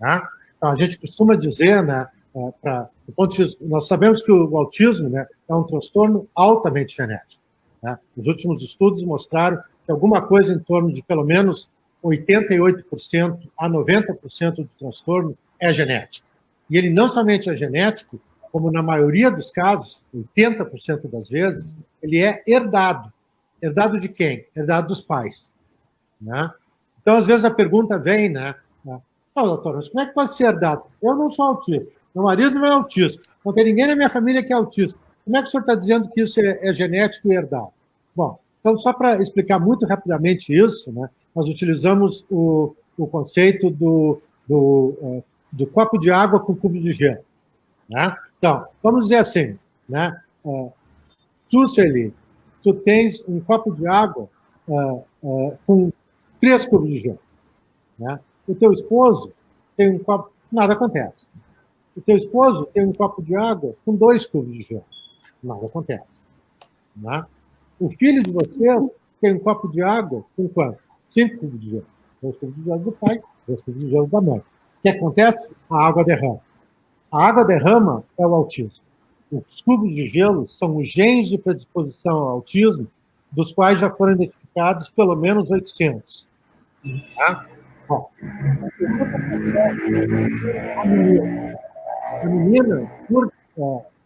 né? Então, a gente costuma dizer, né, do ponto de vista, nós sabemos que o autismo, né, é um transtorno altamente genético, né? Os últimos estudos mostraram que alguma coisa em torno de pelo menos 88% a 90% do transtorno é genético. E ele não somente é genético, como na maioria dos casos, 80% das vezes, ele é herdado. Herdado de quem? Herdado dos pais, né? Então, às vezes, a pergunta vem, né? Doutor, mas como é que pode ser herdado? Eu não sou autista, meu marido não é autista, não tem ninguém na minha família que é autista. Como é que o senhor está dizendo que isso é genético e herdado? Bom, então, só para explicar muito rapidamente isso, né, nós utilizamos o conceito do copo de água com cubo de gelo, né? Então, vamos dizer assim, né? Tu, Celi, tu tens um copo de água com 3 cubos de gelo, né? O teu esposo tem um copo... Nada acontece. O teu esposo tem um copo de água com 2 cubos de gelo. Nada acontece, né? O filho de vocês tem um copo de água com quanto? 5 cubos de gelo. 2 cubos de gelo do pai, 2 cubos de gelo da mãe. O que acontece? A água derrama. A água derrama é o autismo. Os cubos de gelo são os genes de predisposição ao autismo, dos quais já foram identificados pelo menos 800. Tá? Bom, a menina,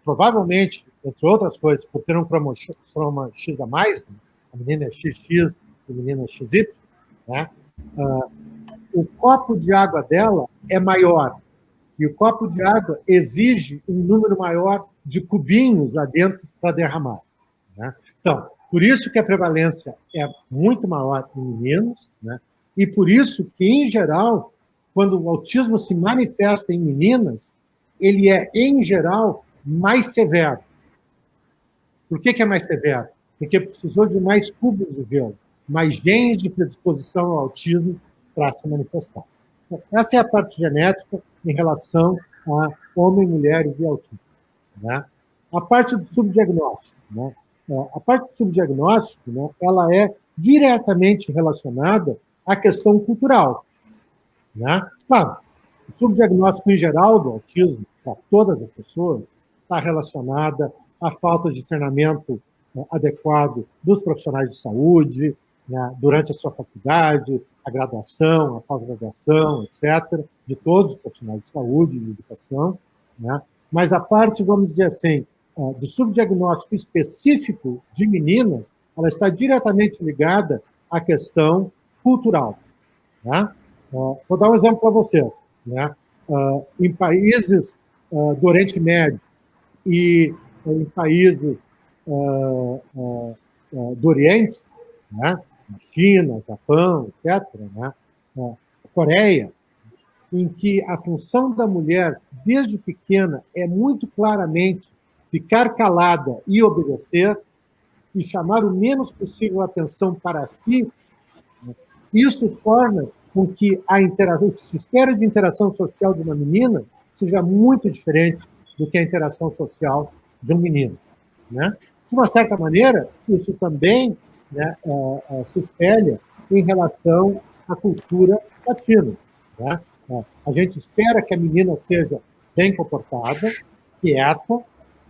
provavelmente, entre outras coisas, por ter um cromosoma X a mais, a menina é XX, a menina é XY, né? O copo de água dela é maior. E o copo de água exige um número maior de cubinhos lá dentro para derramar. Né? Então, por isso que a prevalência é muito maior em meninos, né? E por isso que, em geral, quando o autismo se manifesta em meninas, ele é, em geral, mais severo. Por que é mais severo? Porque precisou de mais cubos de gelo, mais genes de predisposição ao autismo para se manifestar. Essa é a parte genética em relação a homens, mulheres e autismo. Né? A parte do subdiagnóstico. Né? A parte do subdiagnóstico, né, ela é diretamente relacionada à questão cultural. Né? Claro, o subdiagnóstico em geral do autismo, para todas as pessoas, está relacionada à falta de treinamento adequado dos profissionais de saúde, né, durante a sua faculdade, a graduação, a pós-graduação, etc., de todos os profissionais de saúde e de educação, né? Mas a parte, vamos dizer assim, do subdiagnóstico específico de meninas, ela está diretamente ligada à questão cultural. Né? Vou dar um exemplo para vocês. Né? Em países do Oriente Médio e em países do Oriente, né? China, Japão, etc., né? Coreia, em que a função da mulher, desde pequena, é muito claramente ficar calada e obedecer e chamar o menos possível a atenção para si, né? Isso torna com que a interação, o que se espera de interação social de uma menina seja muito diferente do que a interação social de um menino. Né? De uma certa maneira, isso também, né, se espelha em relação à cultura latina. Né? A gente espera que a menina seja bem comportada, quieta,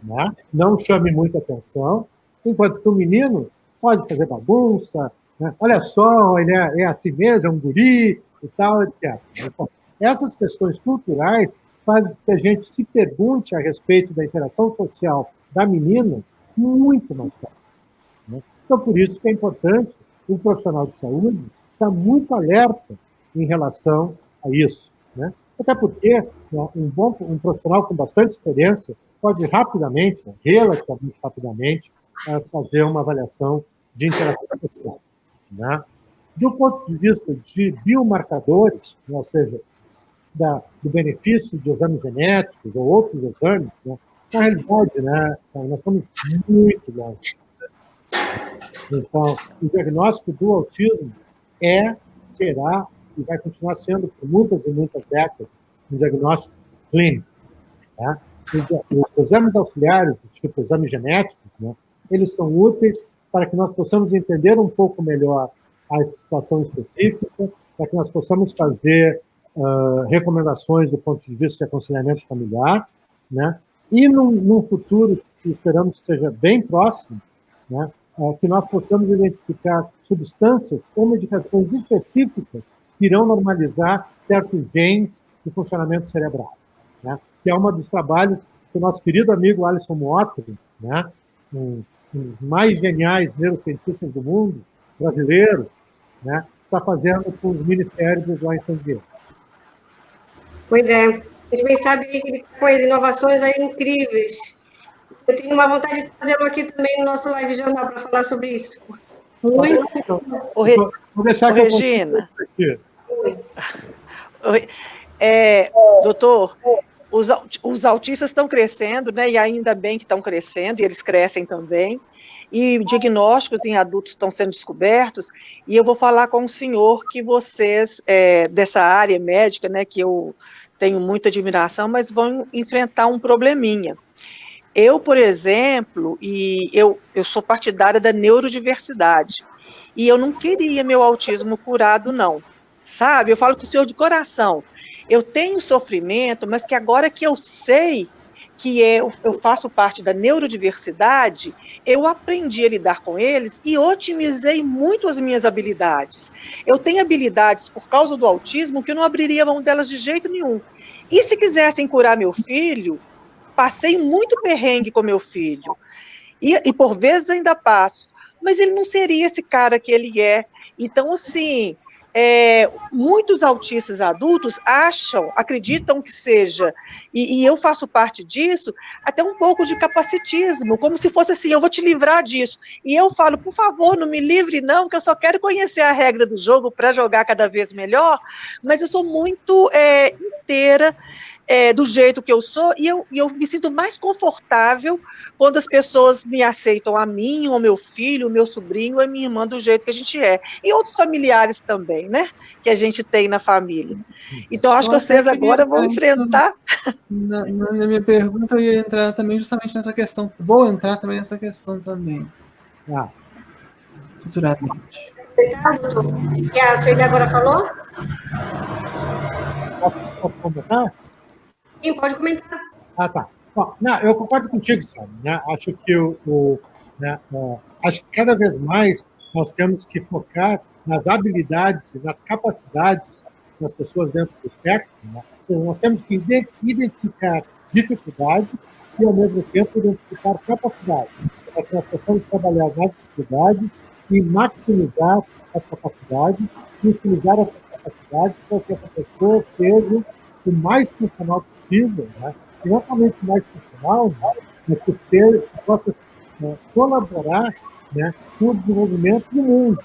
né? Não chame muita atenção, enquanto que o menino pode fazer bagunça, né? Olha só, ele é assim mesmo, é um guri e tal, etc. Então, essas questões culturais fazem que a gente se pergunte a respeito da interação social da menina muito mais tarde. Né? Então, por isso que é importante o profissional de saúde estar muito alerta em relação a isso. Né? Até porque, né, um profissional com bastante experiência pode rapidamente, relativamente rapidamente, fazer uma avaliação de interação social. Né? Do ponto de vista de biomarcadores, né, ou seja, do benefício de exames genéticos ou outros exames, né, na realidade, né, nós estamos muito longe. Então, o diagnóstico do autismo será e vai continuar sendo, por muitas e muitas décadas, um diagnóstico clínico. Tá? Os exames auxiliares, tipo exames genéticos, né, eles são úteis para que nós possamos entender um pouco melhor a situação específica, para que nós possamos fazer recomendações do ponto de vista de aconselhamento familiar, né? E num futuro que esperamos que seja bem próximo, né, que nós possamos identificar substâncias ou medicações específicas que irão normalizar certos genes de funcionamento cerebral, né? Que é um dos trabalhos que o nosso querido amigo Alisson Mottri, né, um dos mais geniais neurocientistas do mundo, brasileiro, né, está fazendo com os ministérios lá em San Diego. Pois é, a gente bem sabe que ele está com as inovações aí incríveis. Eu tenho uma vontade de fazê-lo aqui também no nosso live jornal para falar sobre isso. Muito. Vou deixar que Regina. Doutor, os autistas estão crescendo, né? E ainda bem que estão crescendo, e eles crescem também. E diagnósticos em adultos estão sendo descobertos, e eu vou falar com o senhor que vocês, dessa área médica, né, que eu tenho muita admiração, mas vão enfrentar um probleminha. Eu, por exemplo, eu sou partidária da neurodiversidade, e eu não queria meu autismo curado, não. sabe? Eu falo com o senhor de coração. Eu tenho sofrimento, mas que agora que eu sei que eu faço parte da neurodiversidade, eu aprendi a lidar com eles e otimizei muito as minhas habilidades. Eu tenho habilidades por causa do autismo que eu não abriria mão delas de jeito nenhum. E se quisessem curar meu filho, passei muito perrengue com meu filho. E por vezes ainda passo. Mas ele não seria esse cara que ele é. Então, assim, muitos autistas adultos acreditam que seja, e eu faço parte disso, até um pouco de capacitismo, como se fosse assim, eu vou te livrar disso. E eu falo, por favor, não me livre não, que eu só quero conhecer a regra do jogo para jogar cada vez melhor, mas eu sou muito inteira, do jeito que eu sou, e eu me sinto mais confortável quando as pessoas me aceitam a mim, o meu filho, o meu sobrinho, a minha irmã, do jeito que a gente é. E outros familiares também, né? Que a gente tem na família. Então, acho que vocês agora vão enfrentar... Na minha pergunta, eu ia entrar também justamente nessa questão. Vou entrar também nessa questão também. Futuramente. E a Sueli agora falou? Posso comentar? Sim, pode comentar. Tá. Bom, não, eu concordo contigo, Sônia, né? Acho que acho que cada vez mais nós temos que focar nas habilidades e nas capacidades das pessoas dentro do espectro, né? Então, nós temos que identificar dificuldade e, ao mesmo tempo, identificar capacidade, para que nós possamos trabalhar nas dificuldades e maximizar as capacidades e utilizar essas capacidades para que essa pessoa seja o mais funcional possível, né? E não somente o mais funcional, né? Mas que possa colaborar, né, com o desenvolvimento do mundo.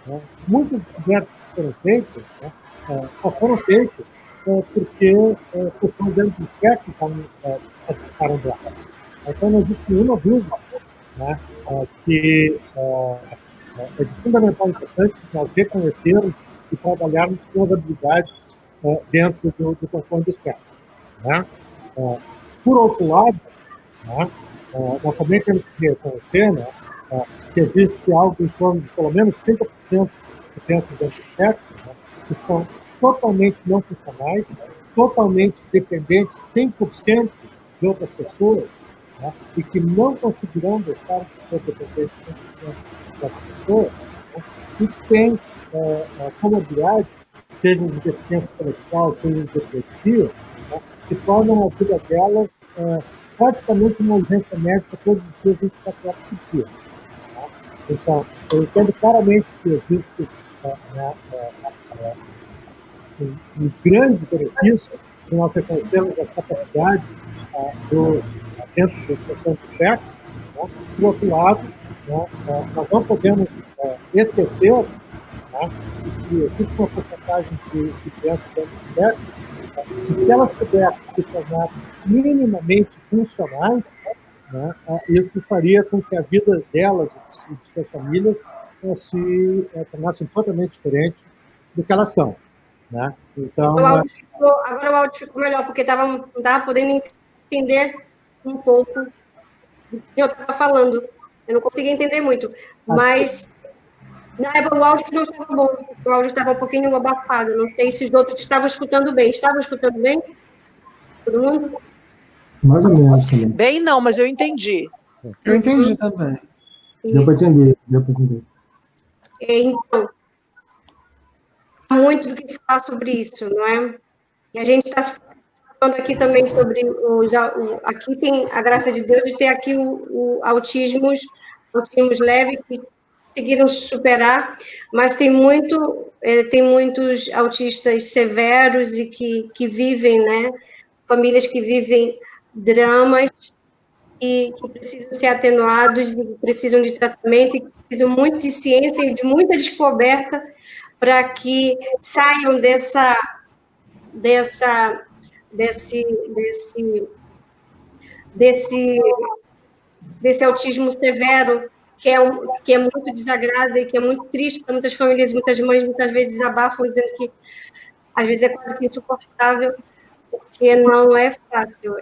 Né? Muitas descobertas que foram feitas, né, só foram feitas porque pessoas dentro do espectro participaram dela. Então, não existe nenhuma dúvida, né, que é de fundamental importância nós reconhecermos e trabalharmos com as habilidades dentro do controle do espectro. Né? Por outro lado, né, nós também temos que reconhecer, né, que existe algo em torno de pelo menos 30% de crianças dentro do espectro, né, que são totalmente não funcionais, totalmente dependentes 100% de outras pessoas, né, e que não conseguirão deixar de ser dependentes 100% dessas pessoas, né, e que têm comorbidades, sejam de deficiência intelectual, sejam de epilepsia, né, que tornam a vida delas praticamente uma urgência médica todos os dias, 24 horas por dia. Tá? Então, eu entendo claramente que existe um grande benefício de nós reconhecermos as capacidades dentro do espectro. Né? Por outro lado, né, nós não podemos esquecer, né, que existe uma porcentagem de crianças dentro do espectro, e se elas pudessem se tornar minimamente funcionais, né, isso faria com que a vida delas e de suas famílias se tornasse totalmente diferente do que elas são. Né? Então, agora o áudio ficou melhor, porque não estava podendo entender um pouco do que eu estava falando. Eu não conseguia entender muito, mas... o áudio que não estava bom, o áudio estava um pouquinho abafado, não sei se os outros estavam escutando bem. Estavam escutando bem? Todo mundo? Mais ou menos também. Bem, não, mas eu entendi. Eu entendi também. Deu para entender, Então, muito do que falar sobre isso, não é? E a gente está falando aqui também sobre aqui tem a graça de Deus de ter aqui o autismos leve, que conseguiram superar, mas tem muitos autistas severos e que vivem, né? Famílias que vivem dramas e que precisam ser atenuados, e precisam de tratamento, e precisam muito de ciência e de muita descoberta para que saiam desse autismo severo, que é muito desagrado e que é muito triste para muitas famílias. Muitas mães, muitas vezes, desabafam, dizendo que, às vezes, é quase que insuportável, porque não é fácil,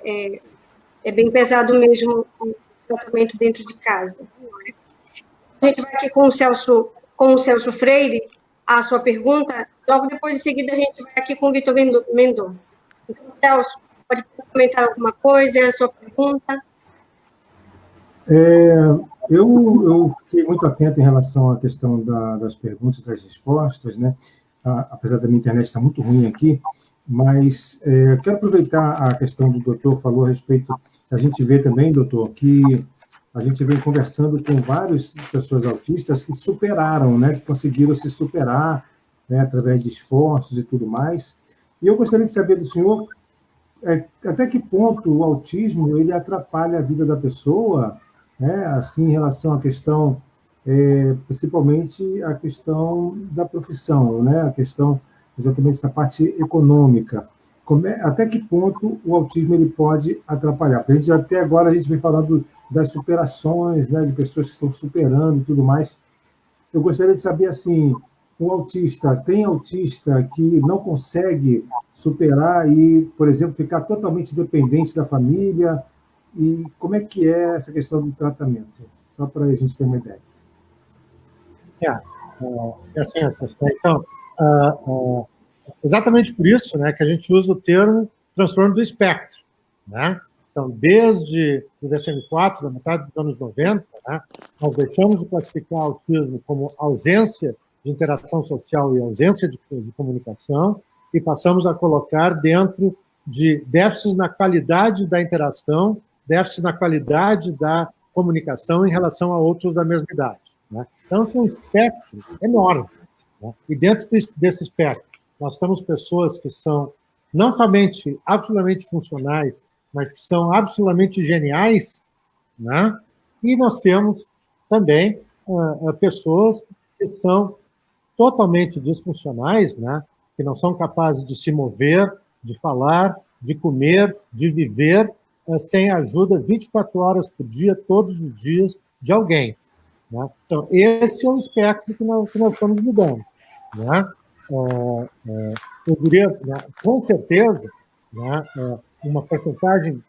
é bem pesado mesmo o tratamento dentro de casa. A gente vai aqui com o Celso Freire. A sua pergunta Logo depois, em seguida, a gente vai aqui com o Vitor Mendonça. Então, Celso, pode comentar alguma coisa, a sua pergunta? Eu fiquei muito atento em relação à questão das perguntas e das respostas, né? Apesar da minha internet estar muito ruim aqui, mas eu quero aproveitar a questão do doutor falou a respeito, a gente vê também, doutor, que a gente vem conversando com várias pessoas autistas que superaram, né? Que conseguiram se superar, né? Através de esforços e tudo mais. E eu gostaria de saber do senhor até que ponto o autismo ele atrapalha a vida da pessoa, né? Assim, em relação à questão, principalmente a questão da profissão, né? A questão exatamente essa parte econômica. Até que ponto o autismo ele pode atrapalhar? Porque até agora a gente vem falando das superações, né? De pessoas que estão superando e tudo mais. Eu gostaria de saber, assim, tem autista que não consegue superar e, por exemplo, ficar totalmente dependente da família? E como é que é essa questão do tratamento? Só para a gente ter uma ideia. Então, exatamente por isso, né, que a gente usa o termo transtorno do espectro, né? Então, desde o DSM-4, da metade dos anos 90, né, nós deixamos de classificar autismo como ausência de interação social e ausência de comunicação e passamos a colocar dentro de déficits na qualidade da interação, déficits na qualidade da comunicação em relação a outros da mesma idade, né? Então, é um espectro enorme, né? E dentro desse espectro, nós temos pessoas que são não somente absolutamente funcionais, mas que são absolutamente geniais, né? E nós temos também pessoas que são totalmente disfuncionais, né? Que não são capazes de se mover, de falar, de comer, de viver sem a ajuda 24 horas por dia, todos os dias, de alguém, né? Então, esse é o espectro que nós estamos lidando, né? Eu diria, né, com certeza, né, uma porcentagem,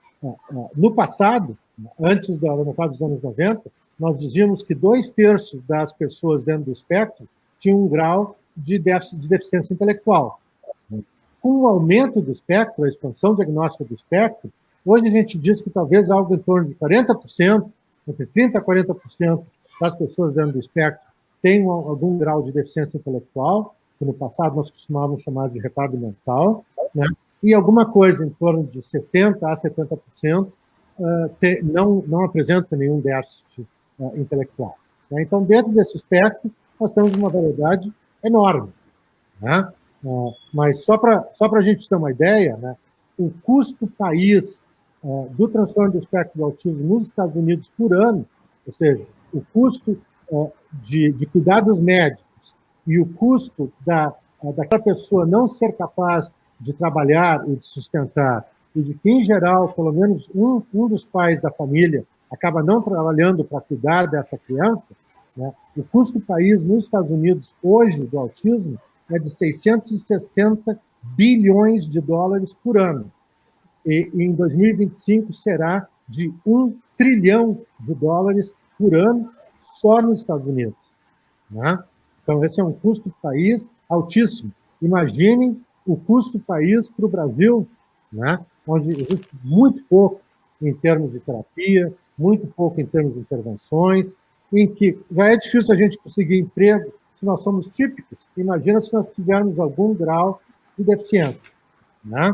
no passado, antes da metade dos anos 90, nós dizíamos que 2/3 das pessoas dentro do espectro tinham um grau de deficiência intelectual. Com o aumento do espectro, a expansão diagnóstica do espectro, hoje a gente diz que talvez algo em torno de 40%, entre 30% a 40% das pessoas dentro do espectro tenham algum grau de deficiência intelectual, que no passado nós costumávamos chamar de retardo mental, né? E alguma coisa em torno de 60% a 70% não apresenta nenhum déficit intelectual, né? Então, dentro desse espectro, nós temos uma variedade enorme, né? Mas só para a gente ter uma ideia, né, o custo país do transtorno do espectro do autismo nos Estados Unidos por ano, ou seja, o custo de cuidados médicos e o custo daquela pessoa não ser capaz de trabalhar e de sustentar, e de que, em geral, pelo menos um dos pais da família acaba não trabalhando para cuidar dessa criança, né, o custo país nos Estados Unidos hoje do autismo é de 660 bilhões de dólares por ano. E em 2025 será de 1 trilhão de dólares por ano só nos Estados Unidos, né? Então, esse é um custo país altíssimo. Imaginem o custo país para o Brasil, né, onde existe muito pouco em termos de terapia, muito pouco em termos de intervenções, em que já é difícil a gente conseguir emprego se nós somos típicos. Imagina se nós tivermos algum grau de deficiência, né?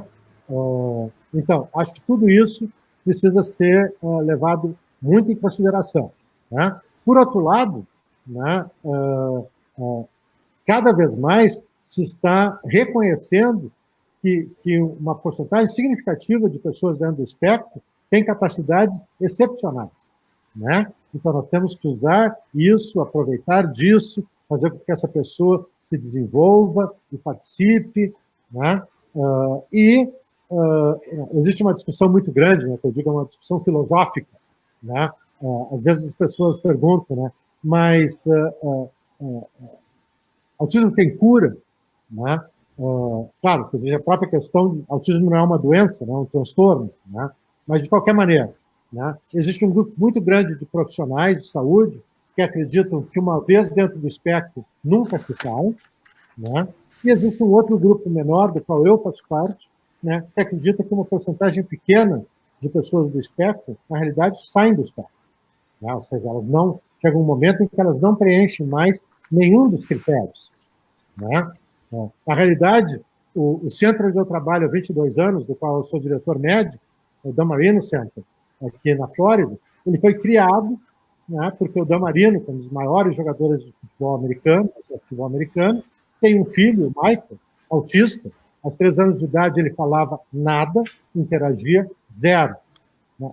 Então, acho que tudo isso precisa ser levado muito em consideração, né? Por outro lado, né, cada vez mais se está reconhecendo que uma porcentagem significativa de pessoas dentro do espectro tem capacidades excepcionais, né? Então, nós temos que usar isso, aproveitar disso, fazer com que essa pessoa se desenvolva e participe, né? Existe uma discussão muito grande, né, que eu digo, uma discussão filosófica, né? Às vezes as pessoas perguntam, né, mas autismo tem cura, né? Claro, quer dizer, a própria questão de autismo não é uma doença, não é um transtorno, né? Mas, de qualquer maneira, né, existe um grupo muito grande de profissionais de saúde que acreditam que, uma vez dentro do espectro, nunca se sai, né? E existe um outro grupo menor, do qual eu faço parte, né, que acredita que uma porcentagem pequena de pessoas do espectro, na realidade, saem do espectro. Né? Ou seja, elas não, chega um momento em que elas não preenchem mais nenhum dos critérios. Né? Na realidade, o centro onde eu trabalho há 22 anos, do qual eu sou diretor médico, o Dan Marino Center, aqui na Flórida, ele foi criado, né, porque o Dan Marino, que é um dos maiores jogadores de futebol americano, tem um filho, o Michael, autista. Aos 3 anos de idade ele falava nada, interagia, zero.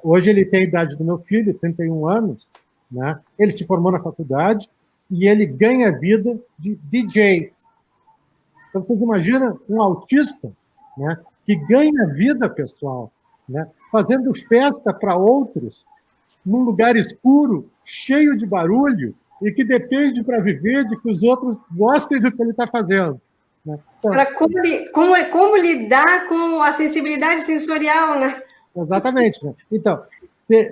Hoje ele tem a idade do meu filho, 31 anos, né? Ele se formou na faculdade e ele ganha vida de DJ. Então, vocês imaginam um autista, né, que ganha vida, pessoal, né, fazendo festa para outros, num lugar escuro, cheio de barulho, e que depende para viver de que os outros gostem do que ele está fazendo. Né? Então, como lidar com a sensibilidade sensorial, né? Exatamente. Né? Então,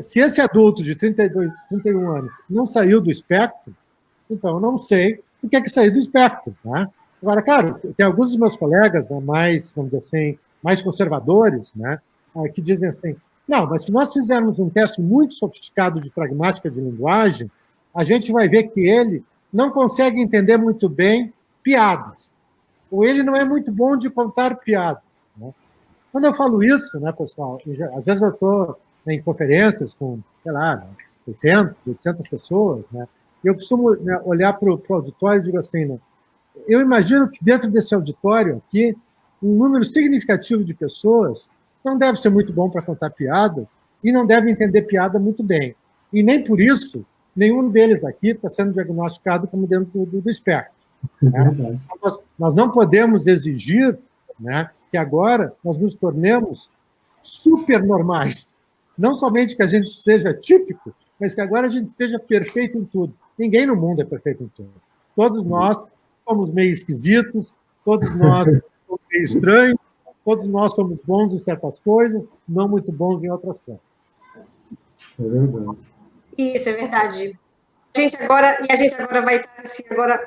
se esse adulto de 32, 31 anos não saiu do espectro, então eu não sei o que é que saiu do espectro. Né? Agora, claro, tem alguns dos meus colegas, né, mais, vamos dizer assim, mais conservadores, né, que dizem assim, não, mas se nós fizermos um teste muito sofisticado de pragmática de linguagem, a gente vai ver que ele não consegue entender muito bem piadas. Ou ele não é muito bom de contar piadas. Né? Quando eu falo isso, né, pessoal, às vezes eu estou em conferências com, sei lá, 600, 800 pessoas, né, e eu costumo, né, olhar para o auditório e digo assim, né, eu imagino que dentro desse auditório aqui, um número significativo de pessoas não deve ser muito bom para contar piadas e não deve entender piada muito bem. E nem por isso, nenhum deles aqui está sendo diagnosticado como dentro do espectro. Né? Nós não podemos exigir, né, que agora nós nos tornemos super normais. Não somente que a gente seja típico, mas que agora a gente seja perfeito em tudo. Ninguém no mundo é perfeito em tudo. Todos nós somos meio esquisitos, todos nós somos meio estranhos, todos nós somos bons em certas coisas, não muito bons em outras coisas. É verdade. Isso, é verdade. A gente agora vai estar assim, agora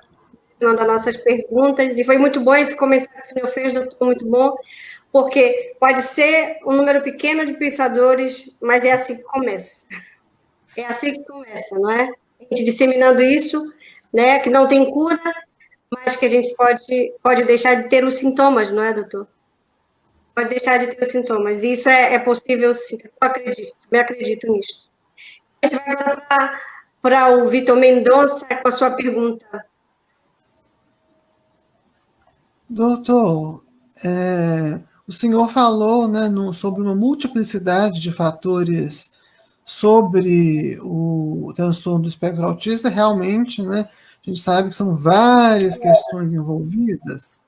ensinando as nossas perguntas, e foi muito bom esse comentário que o senhor fez, doutor, muito bom, porque pode ser um número pequeno de pensadores, mas é assim que começa. É assim que começa, não é? A gente disseminando isso, né, que não tem cura, mas que a gente pode deixar de ter os sintomas, não é, doutor? Pode deixar de ter os sintomas. E isso é possível, sim. Eu acredito nisso. A gente vai agora para o Vitor Mendonça com a sua pergunta. Doutor, o senhor falou, né, sobre uma multiplicidade de fatores sobre o transtorno do espectro autista. Realmente, né, a gente sabe que são várias questões envolvidas.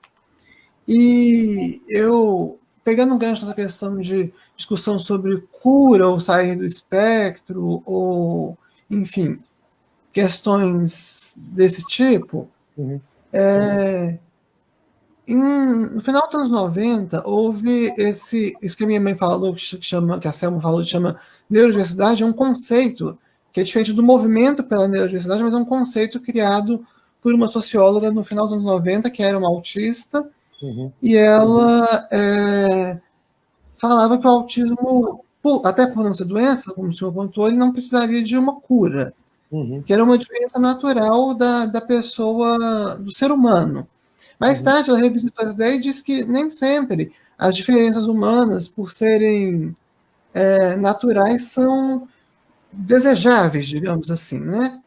E eu, pegando um gancho nessa questão de discussão sobre cura ou sair do espectro, ou, enfim, questões desse tipo, no final dos anos 90, houve isso que a minha mãe falou, que a Selma falou, que chama neurodiversidade, é um conceito que é diferente do movimento pela neurodiversidade, mas é um conceito criado por uma socióloga no final dos anos 90, que era uma autista, e ela falava que o autismo, até por não ser doença, como o senhor pontuou, ele não precisaria de uma cura, que era uma diferença natural da pessoa, do ser humano. Mais tarde, ela revisitou essa ideia e disse que nem sempre as diferenças humanas, por serem naturais, são desejáveis, digamos assim, né?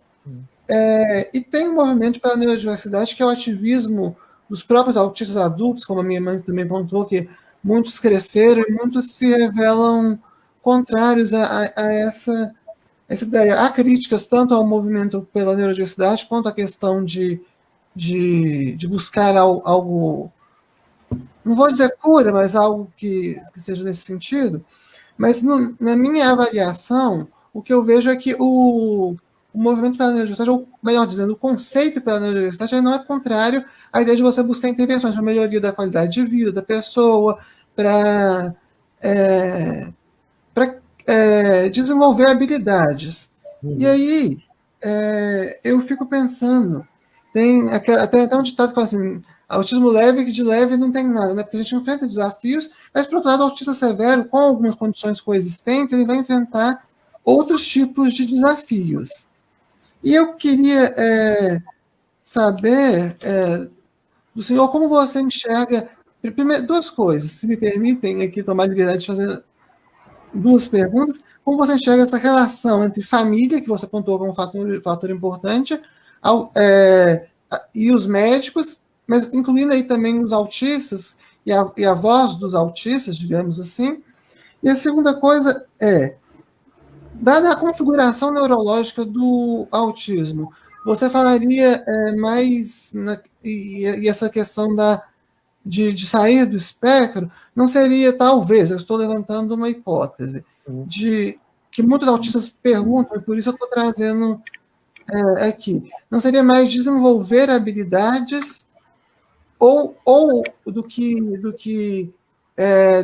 E tem um movimento pela neurodiversidade, que é o ativismo dos próprios autistas adultos, como a minha mãe também pontuou, que muitos cresceram e muitos se revelam contrários a essa ideia. Há críticas tanto ao movimento pela neurodiversidade, quanto à questão de buscar algo, não vou dizer cura, mas algo que seja nesse sentido. Mas na minha avaliação, o que eu vejo é que o movimento pela neurodiversidade, ou melhor dizendo, o conceito pela neurodiversidade, não é contrário à ideia de você buscar intervenções para melhoria da qualidade de vida da pessoa, para desenvolver habilidades. E aí, eu fico pensando, tem até um ditado que fala assim, autismo leve, que de leve não tem nada, né? Porque a gente enfrenta desafios, mas, por outro lado, o autista severo, com algumas condições coexistentes, ele vai enfrentar outros tipos de desafios. E eu queria saber do senhor como você enxerga, primeiro, duas coisas, se me permitem aqui tomar a liberdade de fazer duas perguntas. Como você enxerga essa relação entre família, que você pontuou como fator importante, e os médicos, mas incluindo aí também os autistas e a voz dos autistas, digamos assim. E a segunda coisa dada a configuração neurológica do autismo, você falaria mais e essa questão de sair do espectro não seria, talvez, eu estou levantando uma hipótese, de que muitos autistas perguntam, e por isso eu estou trazendo aqui, não seria mais desenvolver habilidades ou do que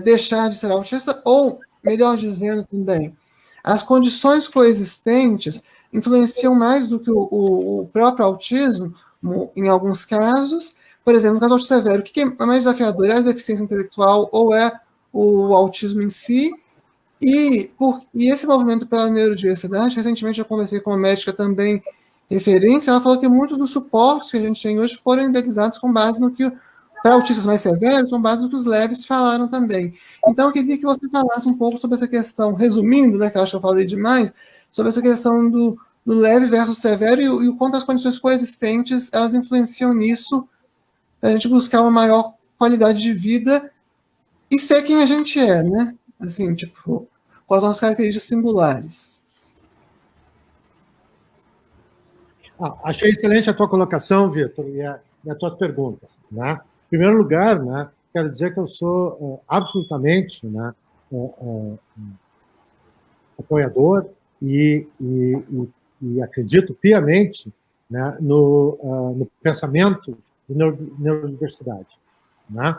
deixar de ser autista, ou, melhor dizendo também, as condições coexistentes influenciam mais do que o próprio autismo, em alguns casos. Por exemplo, no caso do autismo severo, o que é mais desafiador? É a deficiência intelectual ou é o autismo em si? E esse movimento pela neurodiversidade, recentemente eu conversei com uma médica também referência, ela falou que muitos dos suportes que a gente tem hoje foram idealizados com base no que, para autistas mais severos, com base no que os leves falaram também. Então, eu queria que você falasse um pouco sobre essa questão, resumindo, né, que eu acho que eu falei demais, sobre essa questão do leve versus severo e o quanto as condições coexistentes, elas influenciam nisso, para a gente buscar uma maior qualidade de vida e ser quem a gente é, né? Assim, tipo, com as nossas características singulares. Achei excelente a tua colocação, Vitor, e as tuas perguntas. Né? Em primeiro lugar, né, quero dizer que eu sou absolutamente, né, apoiador e acredito piamente, né, no pensamento de neurodiversidade. Né?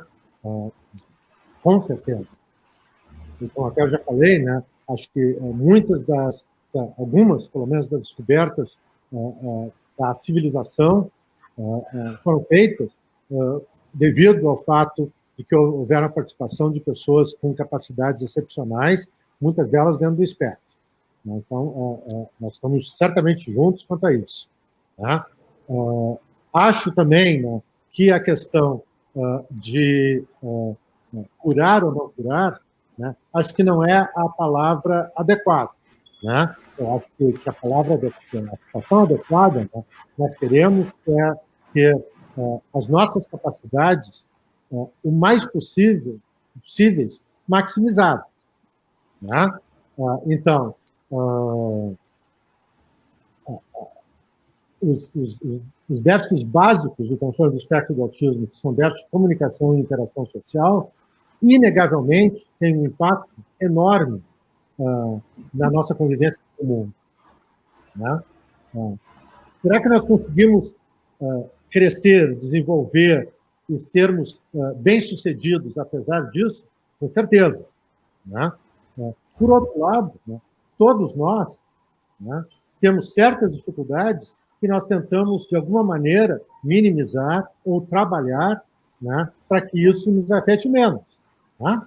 Com certeza. Então, até eu já falei, né, acho que algumas, pelo menos, das descobertas da civilização foram feitas devido ao fato de que houveram a participação de pessoas com capacidades excepcionais, muitas delas dentro do espectro. Então, nós estamos certamente juntos quanto a isso. Tá? Acho também, né, que a questão de curar ou não curar, né, acho que não é a palavra adequada. Né? Eu acho que a palavra, a situação adequada, né, nós queremos ter as nossas capacidades o mais possíveis maximizadas. Né? Então, os déficits básicos do transtorno do espectro do autismo, que são déficits de comunicação e interação social, inegavelmente têm um impacto enorme na nossa convivência com o mundo. Né? Será que nós conseguimos crescer, desenvolver e sermos bem-sucedidos apesar disso? Com certeza. Né? Por outro lado, né, todos nós, né, temos certas dificuldades que nós tentamos, de alguma maneira, minimizar ou trabalhar, né, para que isso nos afete menos. Né?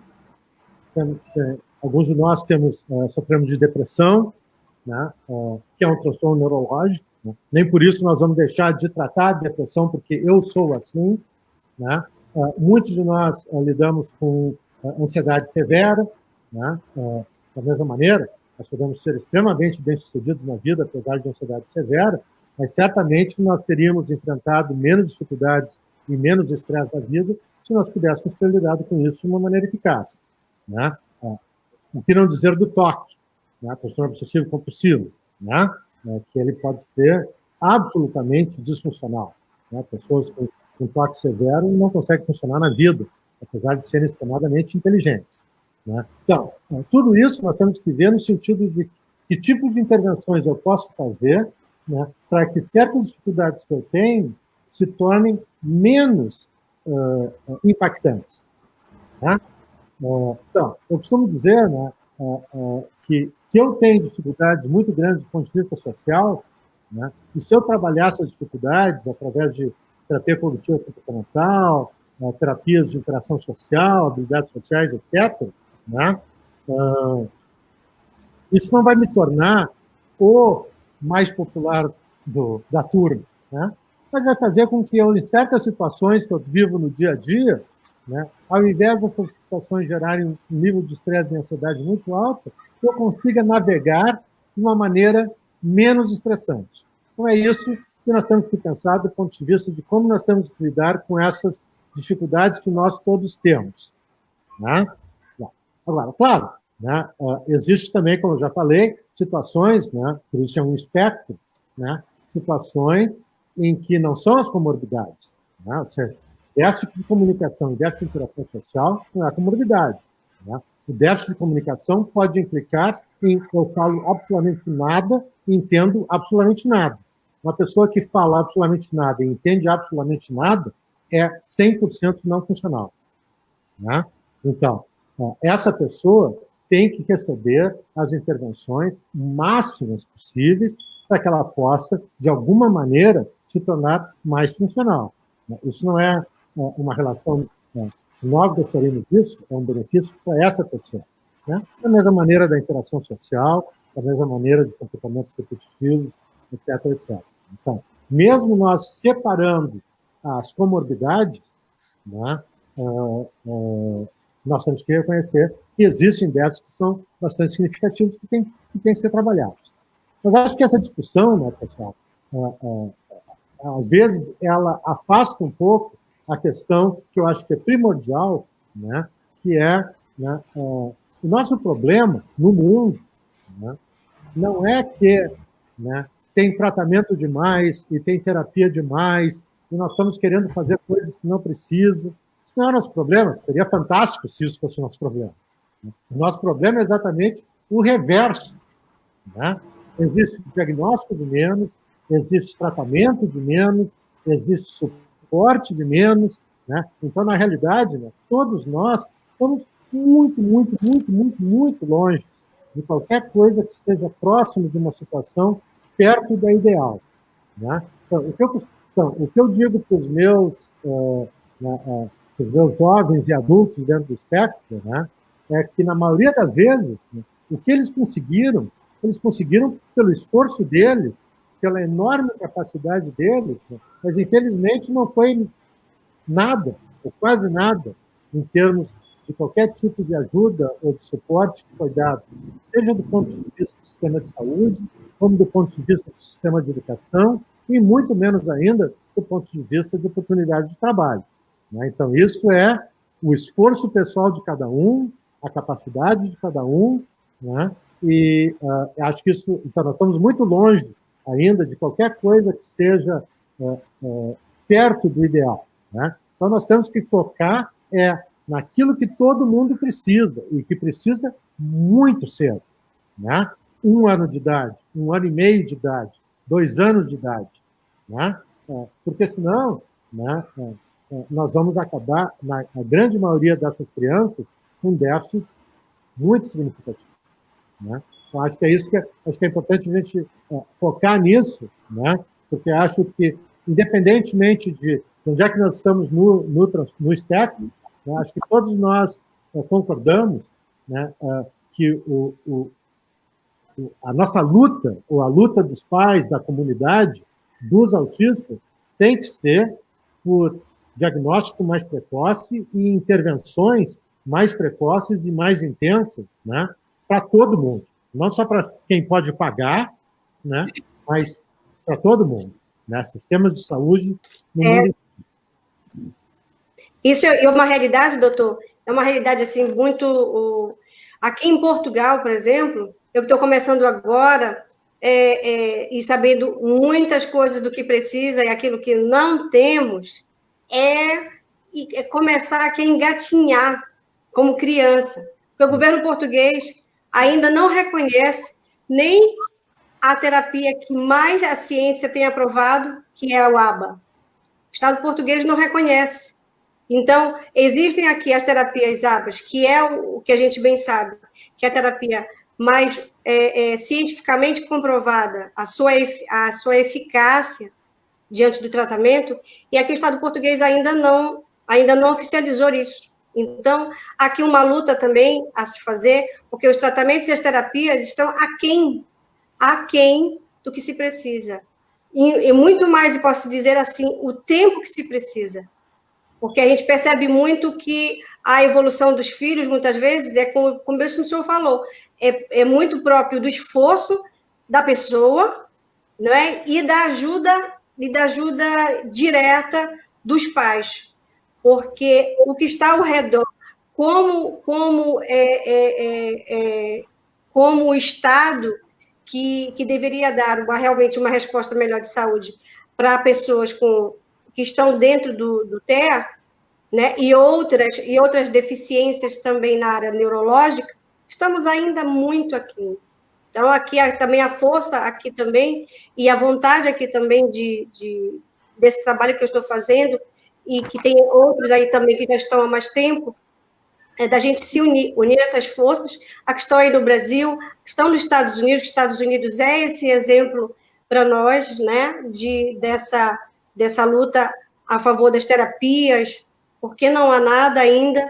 Alguns de nós sofremos de depressão, né, que é um transtorno neurológico. Né? Nem por isso nós vamos deixar de tratar a depressão, porque eu sou assim. Né? Muitos de nós lidamos com ansiedade severa. Né? Da mesma maneira, nós podemos ser extremamente bem-sucedidos na vida, apesar de ansiedade severa, mas certamente nós teríamos enfrentado menos dificuldades e menos estresse na vida se nós pudéssemos ter lidado com isso de uma maneira eficaz. Né? O que não dizer do toque, né? Transtorno obsessivo compulsivo, né? Que ele pode ser absolutamente disfuncional. Né? Pessoas com toque severo não conseguem funcionar na vida, apesar de serem extremadamente inteligentes. Né? Então, tudo isso nós temos que ver no sentido de que tipo de intervenções eu posso fazer, né, para que certas dificuldades que eu tenho se tornem menos impactantes. Né? Então, eu costumo dizer, né, que se eu tenho dificuldades muito grandes do ponto de vista social, né, e se eu trabalhar essas dificuldades através de terapia cognitiva comportamental, terapias de interação social, habilidades sociais, etc., né? Isso não vai me tornar o mais popular da turma, né? Mas vai fazer com que eu, em certas situações que eu vivo no dia a dia, né, ao invés dessas situações gerarem um nível de estresse e ansiedade muito alto, eu consiga navegar de uma maneira menos estressante. Então, é isso que nós temos que pensar do ponto de vista de como nós temos que lidar com essas dificuldades que nós todos temos, né? Agora, claro, né, existe também, como eu já falei, situações, né, por isso é um espectro, né, situações em que não são as comorbidades, né, ou seja, déficit de comunicação e déficit de interação social não é comorbidade, né? O déficit de comunicação pode implicar em eu falo absolutamente nada e entendo absolutamente nada. Uma pessoa que fala absolutamente nada e entende absolutamente nada é 100% não funcional, né? Então, essa pessoa tem que receber as intervenções máximas possíveis para que ela possa, de alguma maneira, se tornar mais funcional. Isso não é uma relação, nós gostaríamos disso, é um benefício para essa pessoa, né? Da mesma maneira da interação social, da mesma maneira de comportamentos repetitivos, etc., etc. Então, mesmo nós separando as comorbidades, né, nós temos que reconhecer que existem déficits que são bastante significativos que têm que ser trabalhados. Mas acho que essa discussão, né, pessoal, às vezes ela afasta um pouco a questão que eu acho que é primordial, né, que é, né, o nosso problema no mundo, né, não é que, né, tem tratamento demais e tem terapia demais e nós estamos querendo fazer coisas que não precisam. Isso não é nosso problema, seria fantástico se isso fosse o nosso problema. O nosso problema é exatamente o reverso, né? Existe diagnóstico de menos, existe tratamento de menos, existe suporte de menos, né? Então, na realidade, né, todos nós estamos muito, muito, muito, muito, muito longe de qualquer coisa que esteja próximo de uma situação perto da ideal, né? Então, o que eu digo para os meus jovens e adultos dentro do espectro, né, é que, na maioria das vezes, né, o que eles conseguiram pelo esforço deles, pela enorme capacidade deles, né, mas, infelizmente, não foi nada, ou quase nada, em termos de qualquer tipo de ajuda ou de suporte que foi dado, seja do ponto de vista do sistema de saúde, como do ponto de vista do sistema de educação, e muito menos ainda do ponto de vista de oportunidade de trabalho. Então, isso é o esforço pessoal de cada um, a capacidade de cada um, né? E acho que isso... Então, nós estamos muito longe ainda de qualquer coisa que seja perto do ideal, né? Então, nós temos que focar naquilo que todo mundo precisa, e que precisa muito cedo, né? 1 ano de idade, 1 ano e meio de idade, 2 anos de idade, né? Porque senão, né, nós vamos acabar, na grande maioria dessas crianças, com déficits muito significativos, né? Então, acho que é isso acho que é importante a gente focar nisso, né? Porque acho que, independentemente de onde é que nós estamos no espectro, né, acho que todos nós concordamos, né, que a nossa luta, ou a luta dos pais, da comunidade, dos autistas, tem que ser por diagnóstico mais precoce e intervenções mais precoces e mais intensas, né, para todo mundo. Não só para quem pode pagar, né, mas para todo mundo, né, sistemas de saúde no mundo. Isso é uma realidade, doutor? É uma realidade, assim, muito... Aqui em Portugal, por exemplo, eu estou começando agora e sabendo muitas coisas do que precisa e aquilo que não temos, começar aqui a engatinhar como criança. Porque o governo português ainda não reconhece nem a terapia que mais a ciência tem aprovado, que é o ABA. O Estado português não reconhece. Então, existem aqui as terapias ABAs, que é o que a gente bem sabe, que é a terapia mais cientificamente comprovada, a sua eficácia, diante do tratamento, e aqui o Estado português ainda não oficializou isso. Então, aqui uma luta também a se fazer, porque os tratamentos e as terapias estão aquém do que se precisa. E muito mais, posso dizer assim, o tempo que se precisa. Porque a gente percebe muito que a evolução dos filhos, muitas vezes, como o senhor falou, é muito próprio do esforço da pessoa, não é? E da ajuda direta dos pais. Porque o que está ao redor, como o Estado que deveria dar realmente uma resposta melhor de saúde para pessoas que estão dentro do TEA, né, e outras deficiências também na área neurológica, estamos ainda muito aqui. Então, aqui também a força, aqui também, e a vontade aqui também desse trabalho que eu estou fazendo, e que tem outros aí também que já estão há mais tempo, é da gente se unir essas forças, a que estão aí no Brasil, que estão nos Estados Unidos, que os Estados Unidos é esse exemplo para nós, né, dessa luta a favor das terapias, porque não há nada ainda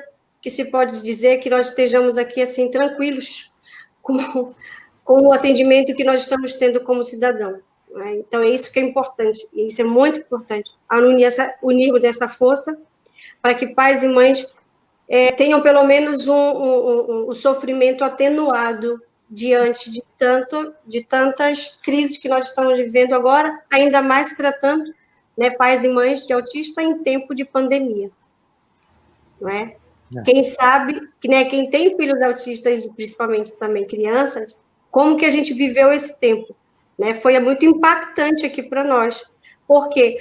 que se pode dizer que nós estejamos aqui assim tranquilos com o atendimento que nós estamos tendo como cidadão. Né? Então, é isso que é importante, e isso é muito importante, unirmos essa força para que pais e mães tenham pelo menos um sofrimento atenuado diante de tantas crises que nós estamos vivendo agora, ainda mais tratando, né, pais e mães de autista em tempo de pandemia. Não é? Quem sabe, né, quem tem filhos autistas, principalmente também crianças, como que a gente viveu esse tempo? Né? Foi muito impactante aqui para nós. Porque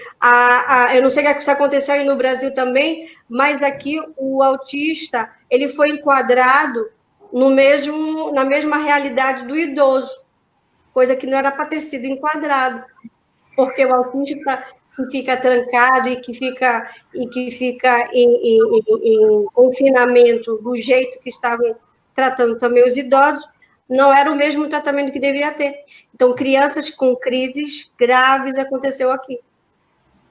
eu não sei se aconteceu aí no Brasil também, mas aqui o autista ele foi enquadrado na mesma realidade do idoso, coisa que não era para ter sido enquadrado, porque o autista que fica trancado e que fica em confinamento do jeito que estavam tratando também os idosos, não era o mesmo tratamento que devia ter. Então, crianças com crises graves aconteceu aqui.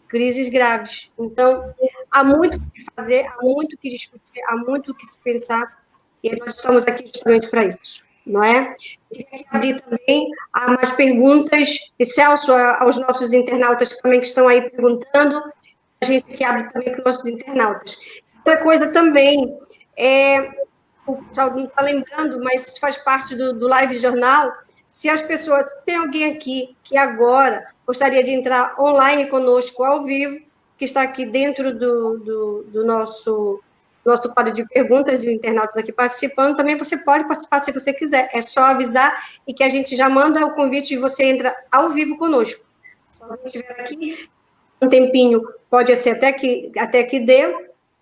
Crises graves. Então, há muito o que fazer, há muito o que discutir, há muito o que se pensar, e nós estamos aqui justamente para isso, não é? Queria abrir também a mais perguntas, e Celso, aos nossos internautas também que estão aí perguntando, a gente que abre também para os nossos internautas. Outra coisa também, o pessoal não está lembrando, mas isso faz parte do Live Jornal. Se as pessoas, tem alguém aqui que agora gostaria de entrar online conosco ao vivo, que está aqui dentro do nosso quadro de perguntas e os internautas aqui participando, também você pode participar se você quiser. É só avisar e que a gente já manda o convite e você entra ao vivo conosco. Se alguém estiver aqui, um tempinho, pode ser até que dê,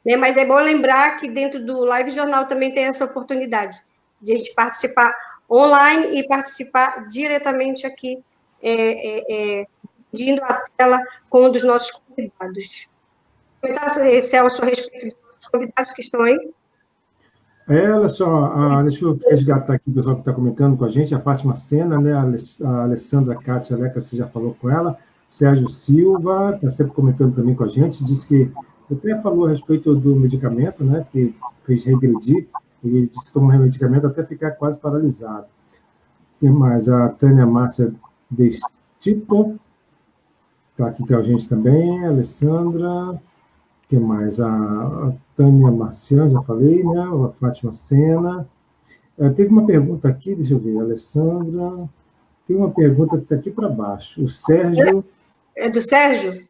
né? Mas é bom lembrar que dentro do Live Jornal também tem essa oportunidade de a gente participar online e participar diretamente aqui, dividindo a tela com um dos nossos convidados. Comentar, Celso, a respeito dos convidados que estão aí? Olha só, deixa eu resgatar aqui o pessoal que está comentando com a gente, a Fátima Sena, né, a Alessandra Cátia Leca, você já falou com ela, Sérgio Silva, está sempre comentando também com a gente, disse que até falou a respeito do medicamento, né, que fez regredir, ele disse que tomou um medicamento até ficar quase paralisado. Tem mais a Tânia Márcia Destito, está aqui com a gente também, a Alessandra, que mais? A Tânia Marciano, já falei, né? A Fátima Sena. Teve uma pergunta aqui, deixa eu ver, a Alessandra. Tem uma pergunta que está aqui para baixo. O Sérgio. É do Sérgio?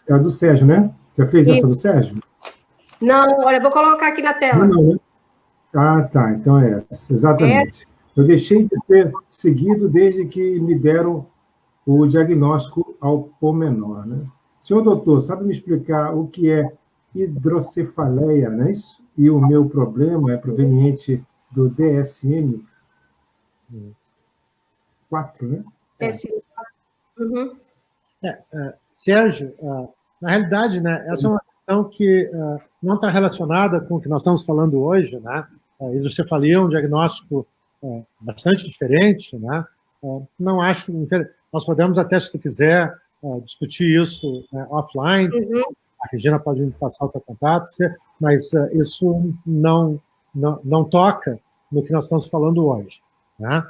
É a do Sérgio, né? Já fez essa do Sérgio? Não, olha, vou colocar aqui na tela. Não, né? Ah, tá, então é essa, exatamente. Eu deixei de ser seguido desde que me deram o diagnóstico ao pormenor, né? Senhor doutor, sabe me explicar o que é hidrocefaleia, não é isso? E o meu problema é proveniente do DSM-4, né? Uhum. Sérgio, na realidade, né, essa é uma questão que não está relacionada com o que nós estamos falando hoje, né? Hidrocefalia é um diagnóstico bastante diferente, né? Não acho... Nós podemos até, se tu quiser, discutir isso offline. Uhum. A Regina pode me passar o teu contato, mas isso não toca no que nós estamos falando hoje. Né?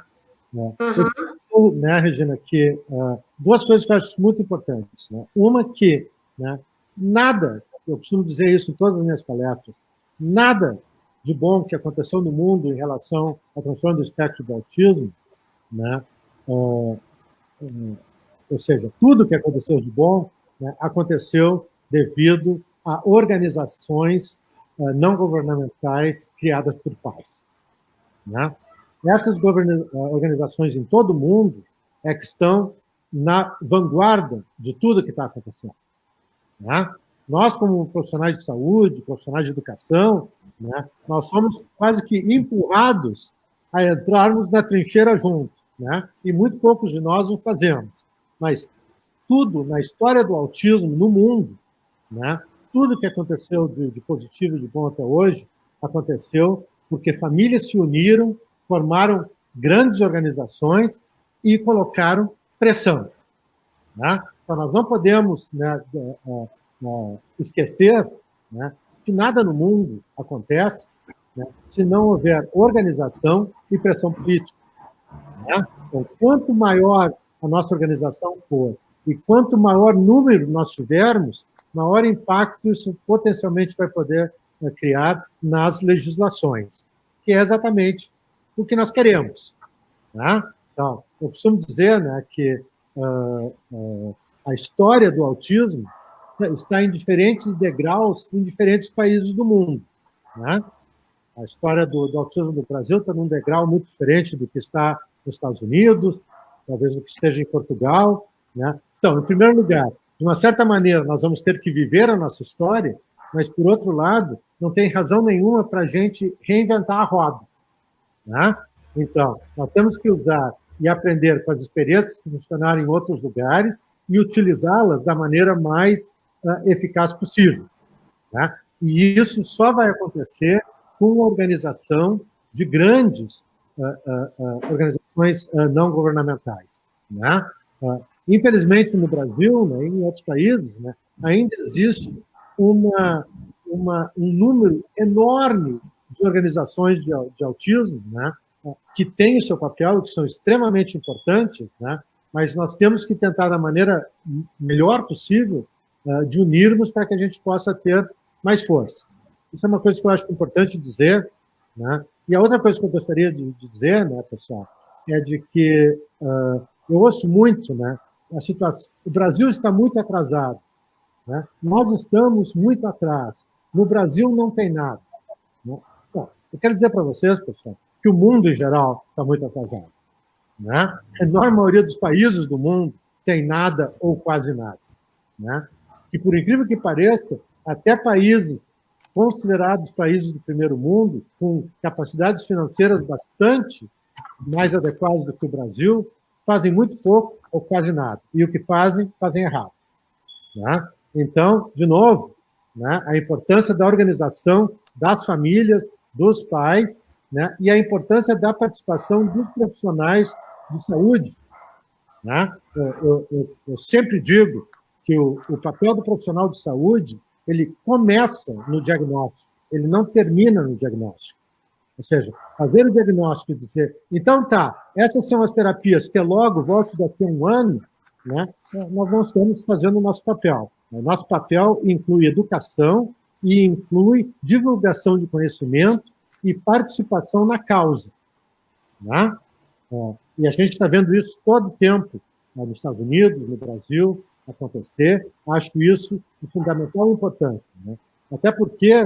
Uhum. Né, Regina, que duas coisas que eu acho muito importantes. Né? Uma que, né, nada, eu costumo dizer isso em todas as minhas palestras, nada de bom que aconteceu no mundo em relação ao transtorno do espectro do autismo, né, ou seja, tudo que aconteceu de bom, né, aconteceu devido a organizações não governamentais criadas por pais. Né? Essas organizações em todo o mundo é que estão na vanguarda de tudo que está acontecendo. Né? Nós, como profissionais de saúde, profissionais de educação, né, nós somos quase que empurrados a entrarmos na trincheira juntos, né? E muito poucos de nós o fazemos. Mas tudo na história do autismo no mundo, né, tudo que aconteceu de positivo e de bom até hoje, aconteceu porque famílias se uniram, formaram grandes organizações e colocaram pressão. Né? Então, nós não podemos, né, esquecer, né, que nada no mundo acontece, né, se não houver organização e pressão política. Né? Então, quanto maior a nossa organização for e quanto maior número nós tivermos, maior impacto isso potencialmente vai poder criar nas legislações, que é exatamente o que nós queremos. Né? Então, eu costumo dizer, né, que a história do autismo está em diferentes degraus em diferentes países do mundo. Né? A história do autismo no Brasil está num degrau muito diferente do que está nos Estados Unidos, talvez do que esteja em Portugal. Né? Então, em primeiro lugar, de uma certa maneira, nós vamos ter que viver a nossa história, mas, por outro lado, não tem razão nenhuma para a gente reinventar a roda. Né? Então, nós temos que usar e aprender com as experiências que funcionaram em outros lugares e utilizá-las da maneira mais eficaz possível. Né? E isso só vai acontecer com a organização de grandes organizações não governamentais. Né? Infelizmente, no Brasil, né, e em outros países, né, ainda existe um número enorme de organizações de autismo, né, que têm o seu papel, que são extremamente importantes, né, mas nós temos que tentar, da maneira melhor possível, de unirmos para que a gente possa ter mais força. Isso é uma coisa que eu acho importante dizer. Né? E a outra coisa que eu gostaria de dizer, né, pessoal, é de que eu ouço muito, né, a situação, o Brasil está muito atrasado. Né? Nós estamos muito atrás. No Brasil não tem nada. Né? Bom, eu quero dizer para vocês, pessoal, que o mundo, em geral, está muito atrasado. Né? A enorme maioria dos países do mundo tem nada ou quase nada. Né? E, por incrível que pareça, até países considerados países do primeiro mundo, com capacidades financeiras bastante mais adequadas do que o Brasil, fazem muito pouco ou quase nada. E o que fazem errado. Né? Então, de novo, né, a importância da organização das famílias, dos pais, né, e a importância da participação dos profissionais de saúde. Né? Eu sempre digo que o papel do profissional de saúde ele começa no diagnóstico, ele não termina no diagnóstico. Ou seja, fazer o diagnóstico e dizer, então tá, essas são as terapias, que logo, volte daqui a um ano, né, nós não estamos fazendo o nosso papel. O nosso papel inclui educação e inclui divulgação de conhecimento e participação na causa. Né? E a gente está vendo isso todo o tempo, nos Estados Unidos, no Brasil, acontecer. Acho isso de fundamental importância. Né? Até porque,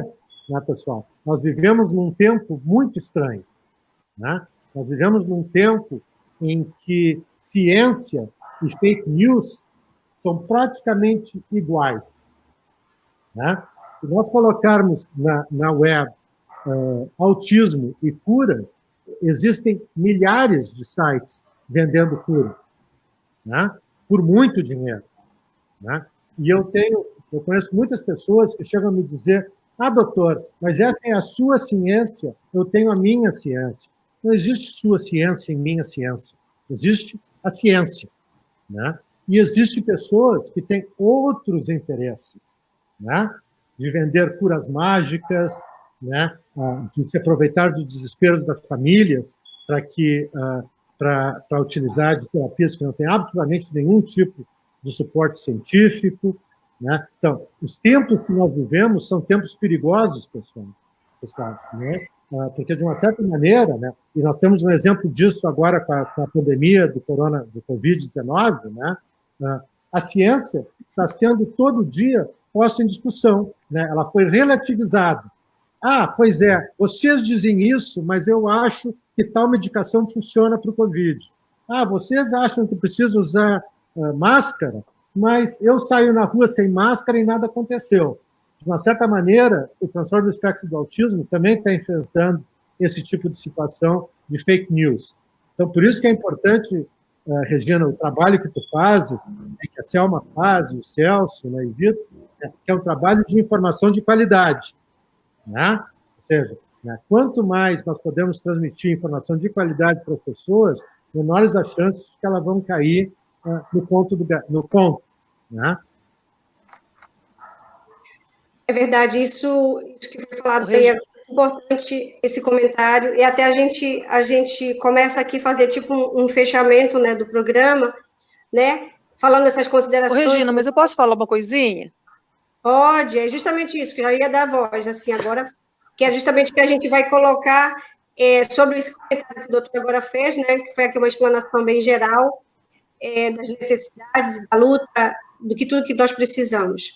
né, pessoal, nós vivemos num tempo muito estranho. Né? Nós vivemos num tempo em que ciência e fake news são praticamente iguais. Né? Se nós colocarmos na web autismo e cura, existem milhares de sites vendendo curas, né? Por muito dinheiro. Né? E eu conheço muitas pessoas que chegam a me dizer, doutor, mas essa é a sua ciência, eu tenho a minha ciência. Não existe sua ciência em minha ciência. Existe a ciência. Né? E existem pessoas que têm outros interesses, né? De vender curas mágicas, né? De se aproveitar dos desesperos das famílias para utilizar de terapias que não têm absolutamente nenhum tipo de suporte científico, né? Então, os tempos que nós vivemos são tempos perigosos, pessoal, né? Porque, de uma certa maneira, né? E nós temos um exemplo disso agora com a pandemia do Covid-19, né? A ciência está sendo todo dia posta em discussão, né? Ela foi relativizada. Pois é, vocês dizem isso, mas eu acho que tal medicação funciona para o Covid. Vocês acham que precisa usar máscara, mas eu saio na rua sem máscara e nada aconteceu. De uma certa maneira, o transtorno do espectro do autismo também está enfrentando esse tipo de situação de fake news. Então, por isso que é importante, Regina, o trabalho que tu fazes, que a Selma faz, o Celso, né, e Vitor, que é um trabalho de informação de qualidade. Né? Ou seja, né, quanto mais nós podemos transmitir informação de qualidade para as pessoas, menores as chances de que elas vão cair no conto. Né? É verdade, isso que foi falado aí é importante, esse comentário, e até a gente começa aqui a fazer tipo um fechamento, né, do programa, né, falando dessas considerações. Regina, mas eu posso falar uma coisinha? Pode, é justamente isso, que eu já ia dar voz, assim, agora, que é justamente o que a gente vai colocar sobre esse comentário que o doutor agora fez, né, que foi aqui uma explanação bem geral das necessidades, da luta, do que tudo que nós precisamos.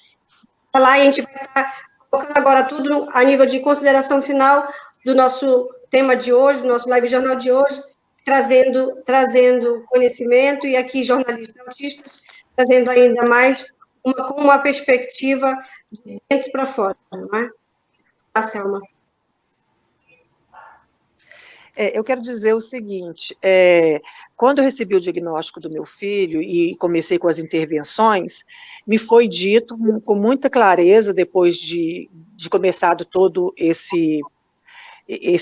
Lá e a gente vai estar colocando agora tudo a nível de consideração final do nosso tema de hoje, do nosso live jornal de hoje, trazendo conhecimento, e aqui jornalistas autistas, trazendo ainda mais uma perspectiva de dentro para fora, não é? Selma. Eu quero dizer o seguinte, quando eu recebi o diagnóstico do meu filho e comecei com as intervenções, me foi dito com muita clareza, depois de começado todo esse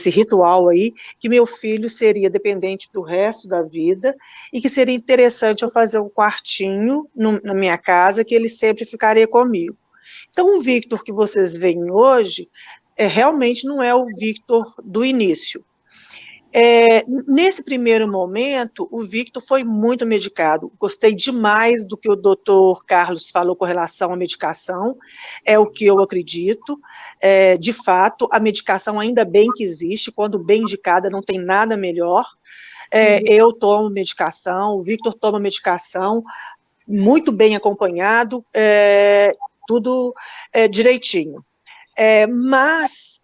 ritual aí, que meu filho seria dependente do resto da vida e que seria interessante eu fazer um quartinho na minha casa, que ele sempre ficaria comigo. Então, o Victor que vocês veem hoje, realmente não é o Victor do início. Nesse primeiro momento, o Victor foi muito medicado. Gostei demais do que o doutor Carlos falou com relação à medicação, é o que eu acredito. De fato, a medicação ainda bem que existe, quando bem indicada não tem nada melhor. Eu tomo medicação, o Victor toma medicação, muito bem acompanhado, tudo direitinho. Mas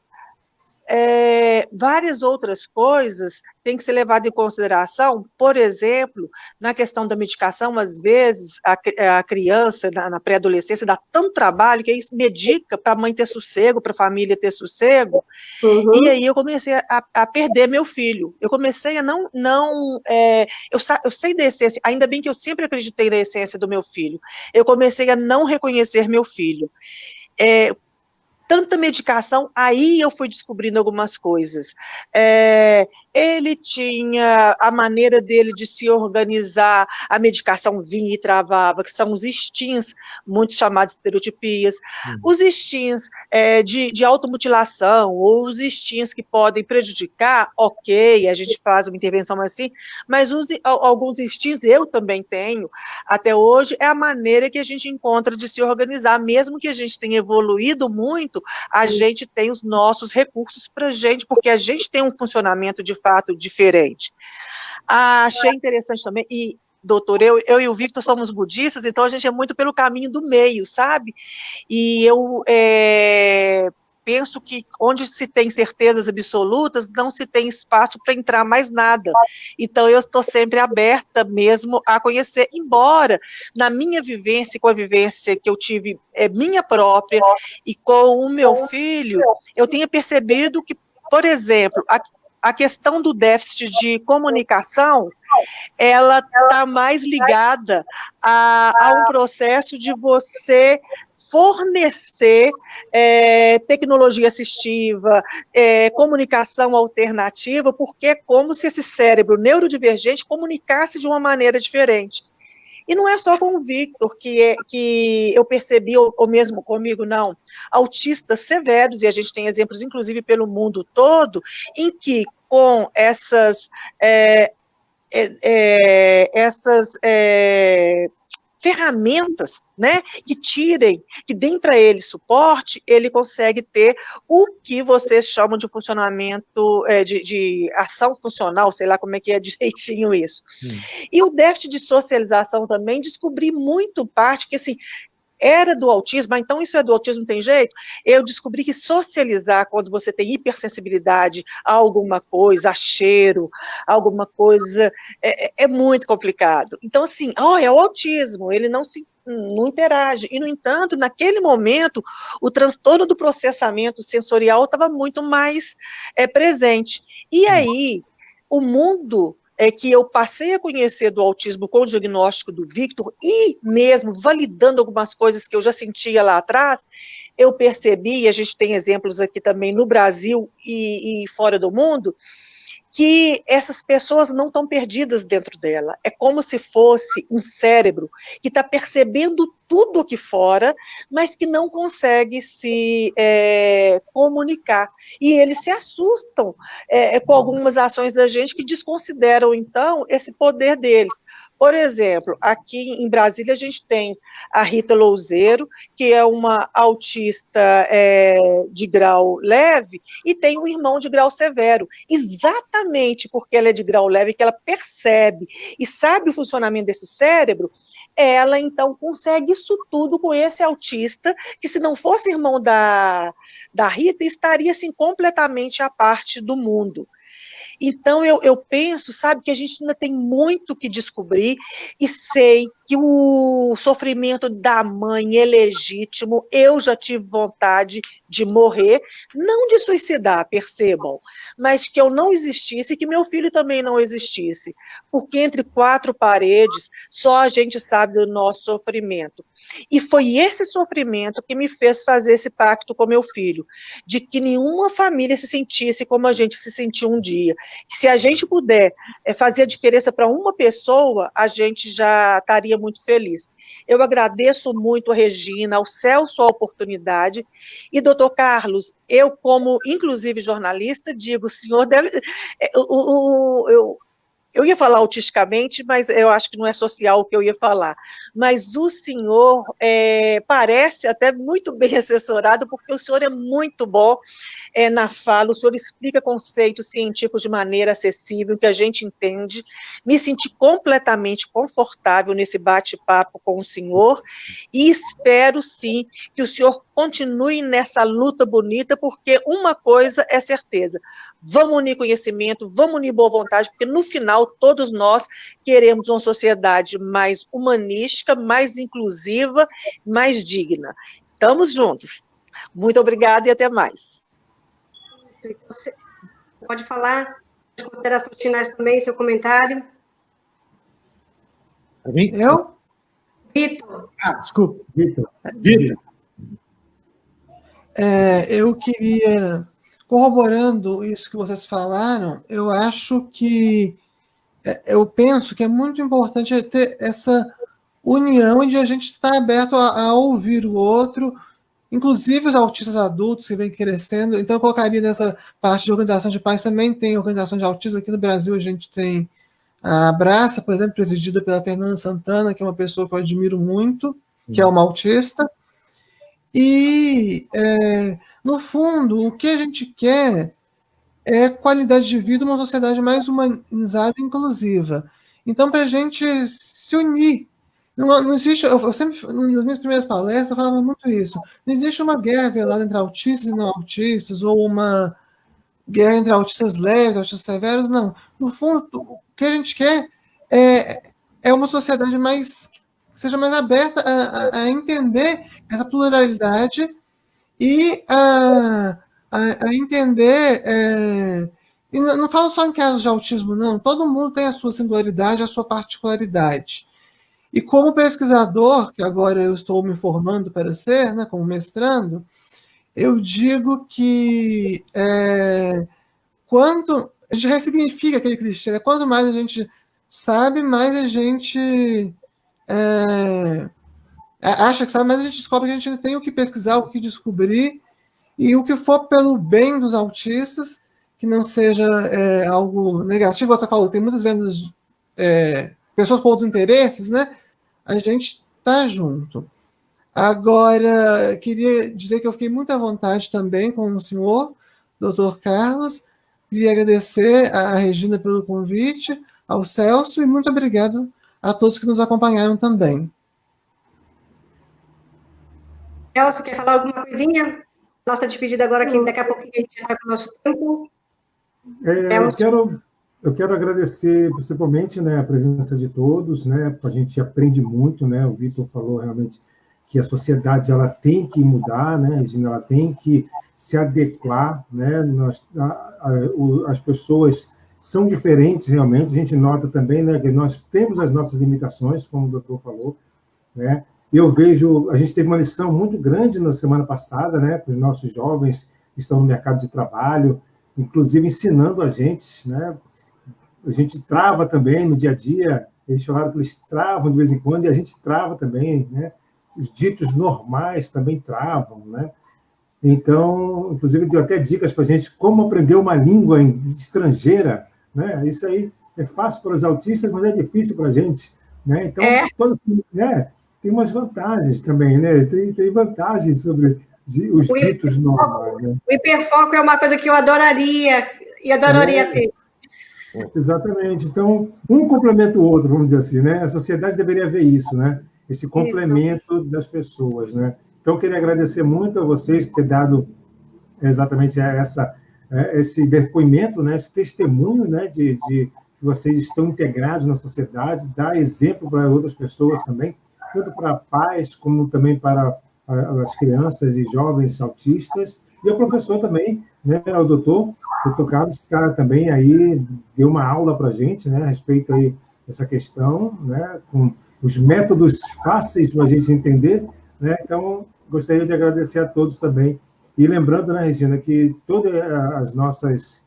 várias outras coisas têm que ser levadas em consideração. Por exemplo, na questão da medicação, às vezes a criança na pré-adolescência dá tanto trabalho que aí medica para a mãe ter sossego, para a família ter sossego, e aí eu comecei a perder meu filho. Eu comecei a eu sei da essência, ainda bem que eu sempre acreditei na essência do meu filho, eu comecei a não reconhecer meu filho. Tanta medicação, aí eu fui descobrindo algumas coisas. Ele tinha a maneira dele de se organizar, a medicação vinha e travava, que são os instintos, muitos chamados de estereotipias, os instintos de automutilação, ou os instintos que podem prejudicar, ok, a gente faz uma intervenção assim, mas alguns instintos eu também tenho, até hoje, é a maneira que a gente encontra de se organizar, mesmo que a gente tenha evoluído muito, a gente tem os nossos recursos para a gente, porque a gente tem um funcionamento de fato diferente. Achei interessante também, e doutor, eu e o Victor somos budistas, então a gente é muito pelo caminho do meio, sabe? E eu penso que onde se tem certezas absolutas, não se tem espaço para entrar mais nada. Então, eu estou sempre aberta mesmo a conhecer, embora na minha vivência, com a vivência que eu tive minha própria, e com o meu filho, eu tenha percebido que, por exemplo, a questão do déficit de comunicação, ela está mais ligada a um processo de você fornecer tecnologia assistiva, comunicação alternativa, porque é como se esse cérebro neurodivergente comunicasse de uma maneira diferente. E não é só com o Victor que eu percebi, ou mesmo comigo, não. Autistas severos, e a gente tem exemplos, inclusive, pelo mundo todo, em que com essas ferramentas, né, que deem para ele suporte, ele consegue ter o que vocês chamam de funcionamento, de ação funcional, sei lá como é que é direitinho isso. E o déficit de socialização também, descobri muito parte que, assim, era do autismo, então isso é do autismo, não tem jeito. Eu descobri que socializar, quando você tem hipersensibilidade a alguma coisa, a cheiro, alguma coisa, é muito complicado. Então, assim, é o autismo, ele não interage. E, no entanto, naquele momento, o transtorno do processamento sensorial estava muito mais presente. E aí, o mundo que eu passei a conhecer do autismo com o diagnóstico do Victor, e mesmo validando algumas coisas que eu já sentia lá atrás, eu percebi, e a gente tem exemplos aqui também no Brasil e fora do mundo, que essas pessoas não estão perdidas dentro dela. É como se fosse um cérebro que está percebendo tudo aqui fora, mas que não consegue se comunicar. E eles se assustam com algumas ações da gente que desconsideram, então, esse poder deles. Por exemplo, aqui em Brasília a gente tem a Rita Louzeiro, que é uma autista de grau leve, e tem um irmão de grau severo. Exatamente porque ela é de grau leve, que ela percebe e sabe o funcionamento desse cérebro, ela então consegue isso tudo com esse autista, que se não fosse irmão da Rita, estaria assim, completamente à parte do mundo. Então, eu penso, sabe, que a gente ainda tem muito que descobrir, e sei que o sofrimento da mãe é legítimo. Eu já tive vontade de morrer, não de suicidar, percebam, mas que eu não existisse e que meu filho também não existisse, porque entre quatro paredes só a gente sabe do nosso sofrimento. E foi esse sofrimento que me fez fazer esse pacto com meu filho, de que nenhuma família se sentisse como a gente se sentiu um dia. Que se a gente puder fazer a diferença para uma pessoa, a gente já estaria muito feliz. Eu agradeço muito a Regina, ao Celso a oportunidade, e, doutor Carlos, eu, como, inclusive, jornalista, digo, o senhor deve... Eu ia falar autisticamente, mas eu acho que não é social o que eu ia falar. Mas o senhor parece até muito bem assessorado, porque o senhor é muito bom na fala, o senhor explica conceitos científicos de maneira acessível, que a gente entende. Me senti completamente confortável nesse bate-papo com o senhor, e espero, sim, que o senhor continue nessa luta bonita, porque uma coisa é certeza: vamos unir conhecimento, vamos unir boa vontade, porque no final todos nós queremos uma sociedade mais humanística, mais inclusiva, mais digna. Estamos juntos. Muito obrigada e até mais. Você pode falar as considerações finais também, seu comentário. Para mim? Eu? Vitor. Desculpa. Vitor. Eu queria, corroborando isso que vocês falaram, eu acho que, eu penso que é muito importante ter essa união de a gente estar aberto a ouvir o outro, inclusive os autistas adultos que vêm crescendo. Então eu colocaria nessa parte de organização de pais, também tem organização de autistas. Aqui no Brasil a gente tem a Abraça, por exemplo, presidida pela Fernanda Santana, que é uma pessoa que eu admiro muito, que é uma autista. E, no fundo, o que a gente quer é qualidade de vida, uma sociedade mais humanizada e inclusiva. Então, para a gente se unir, não existe, eu sempre, nas minhas primeiras palestras, eu falava muito isso, não existe uma guerra velada entre autistas e não autistas, ou uma guerra entre autistas leves, autistas severos, não. No fundo, o que a gente quer é uma sociedade mais, que seja mais aberta a entender essa pluralidade e a entender, e não falo só em casos de autismo, não, todo mundo tem a sua singularidade, a sua particularidade. E como pesquisador, que agora eu estou me formando para ser, né, como mestrando, eu digo que quanto a gente ressignifica aquele clichê, quanto mais a gente sabe, mais a gente acha que sabe, mas a gente descobre que a gente tem o que pesquisar, o que descobrir, e o que for pelo bem dos autistas, que não seja algo negativo. Você falou, tem muitas vezes pessoas com outros interesses, né? A gente está junto. Agora, queria dizer que eu fiquei muito à vontade também com o senhor, doutor Carlos. Queria agradecer à Regina pelo convite, ao Celso, e muito obrigado a todos que nos acompanharam também. Celso, quer falar alguma coisinha? Nossa despedida agora, que daqui a pouquinho a gente vai para o nosso tempo. Eu quero agradecer principalmente, né, a presença de todos, né? A gente aprende muito, né? O Vitor falou realmente que a sociedade ela tem que mudar, né, Regina? Ela tem que se adequar, né? As pessoas são diferentes realmente. A gente nota também, né, que nós temos as nossas limitações, como o doutor falou, né? Eu vejo, a gente teve uma lição muito grande na semana passada, né, com os nossos jovens que estão no mercado de trabalho, inclusive ensinando a gente, né? A gente trava também no dia a dia, eles falaram que eles travam de vez em quando, e a gente trava também, né? Os ditos normais também travam, né? Então, inclusive, deu até dicas para a gente como aprender uma língua estrangeira, né? Isso aí é fácil para os autistas, mas é difícil para a gente, né? Então, né? Tem umas vantagens também, né? Tem vantagens sobre os ditos normais, né? O hiperfoco é uma coisa que eu adoraria ter. Exatamente. Então, um complementa o outro, vamos dizer assim, né? A sociedade deveria ver isso, né? Esse complemento das pessoas, né? Então, eu queria agradecer muito a vocês por ter dado exatamente esse depoimento, né? Esse testemunho, né? De que vocês estão integrados na sociedade, dar exemplo para outras pessoas também, tanto para pais como também para as crianças e jovens autistas, e o professor também, né? O doutor Carlos, esse cara também aí deu uma aula para a gente, né? A respeito aí dessa questão, né? Com os métodos fáceis para a gente entender, né? Então, gostaria de agradecer a todos também. E lembrando, né, Regina, que todas as nossas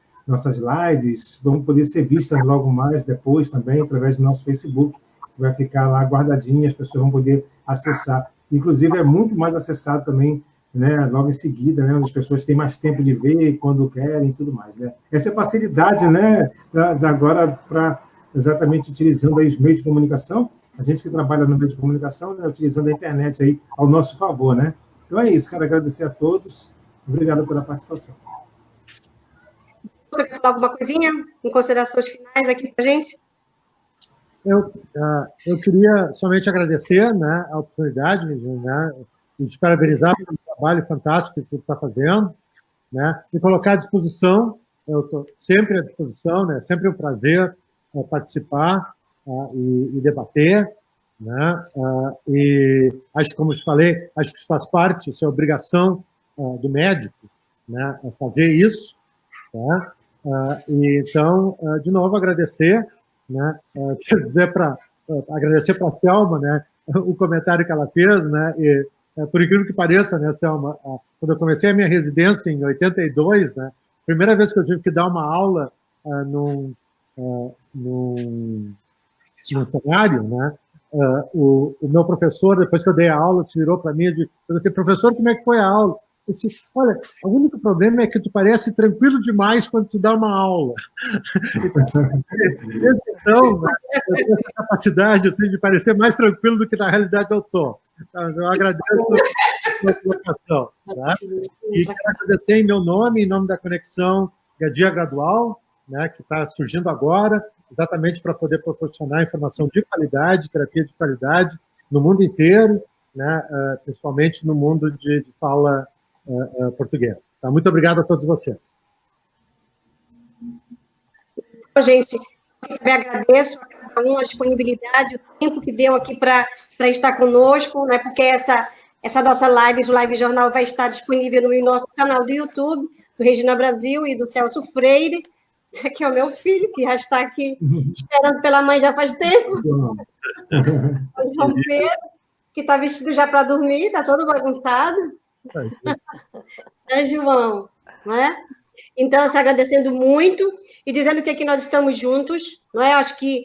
lives vão poder ser vistas logo mais depois também, através do nosso Facebook, que vai ficar lá guardadinho, as pessoas vão poder acessar. Inclusive, é muito mais acessado também, né, logo em seguida, né, onde as pessoas têm mais tempo de ver, quando querem e tudo mais. Né? Essa é a facilidade, né, da agora para exatamente utilizando aí os meios de comunicação, a gente que trabalha no meio de comunicação, né, utilizando a internet aí ao nosso favor, né? Então é isso, quero agradecer a todos, obrigado pela participação. Você quer falar alguma coisinha em considerações finais aqui para a gente? Eu queria somente agradecer, né, a oportunidade, né, e te parabenizar pelo trabalho fantástico que você está fazendo, né, e colocar à disposição. Eu estou sempre à disposição, né, sempre um prazer participar e debater, né, e acho, como eu te falei, acho que isso faz parte, isso é obrigação do médico, né, fazer isso, tá? E então, de novo, agradecer, né, quero dizer agradecer para a Selma, né, o comentário que ela fez, né, e por incrível que pareça, né, Selma, quando eu comecei a minha residência em 82, né, primeira vez que eu tive que dar uma aula num cenário, né, o meu professor, depois que eu dei a aula, se virou para mim e disse: professor, como é que foi a aula? Eu disse: olha, o único problema é que tu parece tranquilo demais quando tu dá uma aula. Então, né, eu tenho essa capacidade assim, de parecer mais tranquilo do que na realidade eu estou. Então, eu agradeço a sua colocação. Tá? E quero agradecer em meu nome, em nome da Conexão Dia Gradual, né, que está surgindo agora, exatamente para poder proporcionar informação de qualidade, terapia de qualidade no mundo inteiro, né, principalmente no mundo de fala portuguesa. Tá? Muito obrigado a todos vocês. Gente, eu agradeço a cada um a disponibilidade, o tempo que deu aqui para estar conosco, né, porque essa nossa live, o Live Jornal, vai estar disponível no nosso canal do YouTube, do Regina Brasil e do Celso Freire. Esse aqui é o meu filho, que já está aqui esperando pela mãe já faz tempo. O João Pedro, que está vestido já para dormir, está todo bagunçado. É, João, não é? Então, se agradecendo muito e dizendo que aqui nós estamos juntos, não é? Eu acho que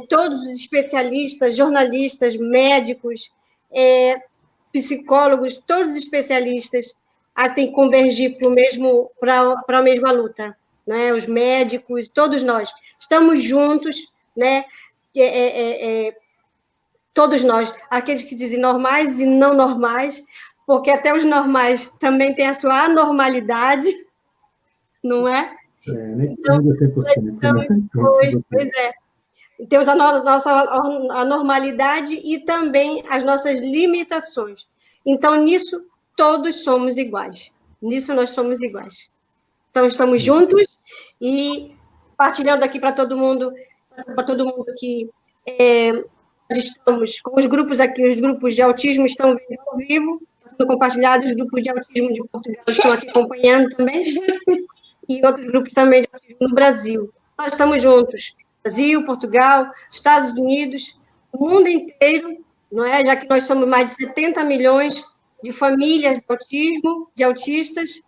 todos os especialistas, jornalistas, médicos, psicólogos, todos os especialistas têm que convergir para a mesma luta, né? Os médicos, todos nós estamos juntos, né? Todos nós, aqueles que dizem normais e não normais, porque até os normais também têm a sua anormalidade, não é? Nem todo mundo é 100%, né? Pois é. Temos a nossa anormalidade e também as nossas limitações. Então, nisso, todos somos iguais. Nisso, nós somos iguais. Então, estamos juntos e partilhando aqui para todo mundo que estamos com os grupos aqui, os grupos de autismo estão vindo ao vivo, estão sendo compartilhados, os grupos de autismo de Portugal estão aqui acompanhando também, e outros grupos também de autismo no Brasil. Nós estamos juntos. Brasil, Portugal, Estados Unidos, o mundo inteiro, não é? Já que nós somos mais de 70 milhões de famílias de autismo, de autistas,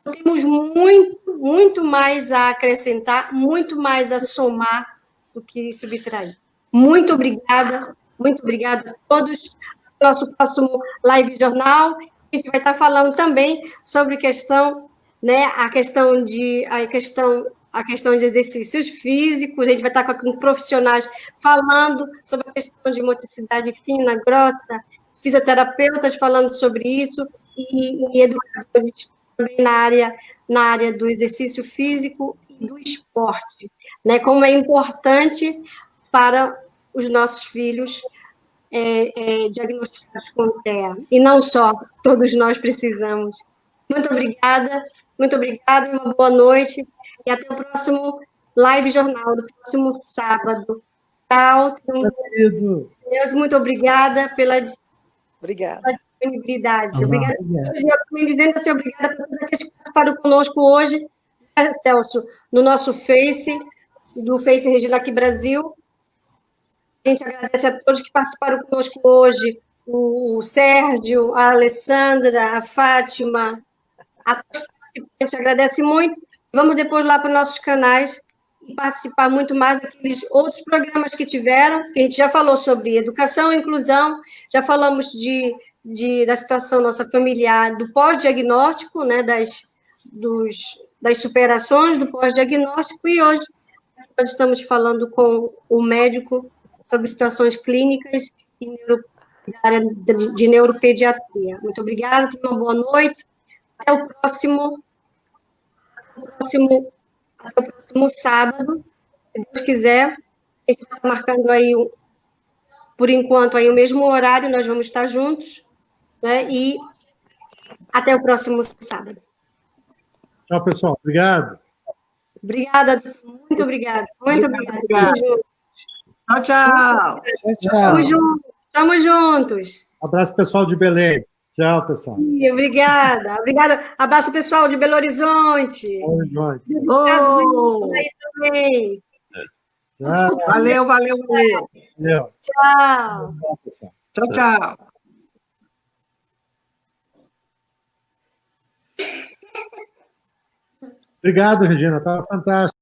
temos muito mais a acrescentar, muito mais a somar do que subtrair. Muito obrigada a todos. Nosso próximo live jornal, a gente vai estar falando também sobre a questão de exercícios físicos, a gente vai estar com profissionais falando sobre a questão de motricidade fina, grossa, fisioterapeutas falando sobre isso, e educadores também na área do exercício físico e do esporte, né? Como é importante para os nossos filhos diagnosticados com TEA. E não só, todos nós precisamos. Muito obrigada, uma boa noite, e até o próximo live jornal, do próximo sábado. Tchau. Deus, muito obrigada pela disponibilidade. Obrigada. E eu também dizendo assim, obrigada por todos aqueles que participaram conosco hoje, Celso, no nosso do Face Regina aqui Brasil. A gente agradece a todos que participaram conosco hoje, o Sérgio, a Alessandra, a Fátima, a todos que participaram, a gente agradece muito. Vamos depois lá para os nossos canais e participar muito mais daqueles outros programas que tiveram, que a gente já falou sobre educação e inclusão, já falamos da situação nossa familiar, do pós-diagnóstico, né, das superações do pós-diagnóstico, e hoje nós estamos falando com o médico sobre situações clínicas e da área de neuropediatria. Muito obrigada, tenha uma boa noite. Até o próximo sábado, se Deus quiser. A gente está marcando aí, por enquanto, aí o mesmo horário, nós vamos estar juntos, né? E até o próximo sábado. Tchau, pessoal. Obrigado. Obrigada, muito obrigada. Muito obrigada. Tchau, tchau. Estamos juntos. Abraço, pessoal de Belém. Tchau, pessoal. Obrigada. Abraço, pessoal de Belo Horizonte. Oh. Aí também. Tchau. Valeu. Tchau. Tchau. Obrigado, Regina. Estava fantástico.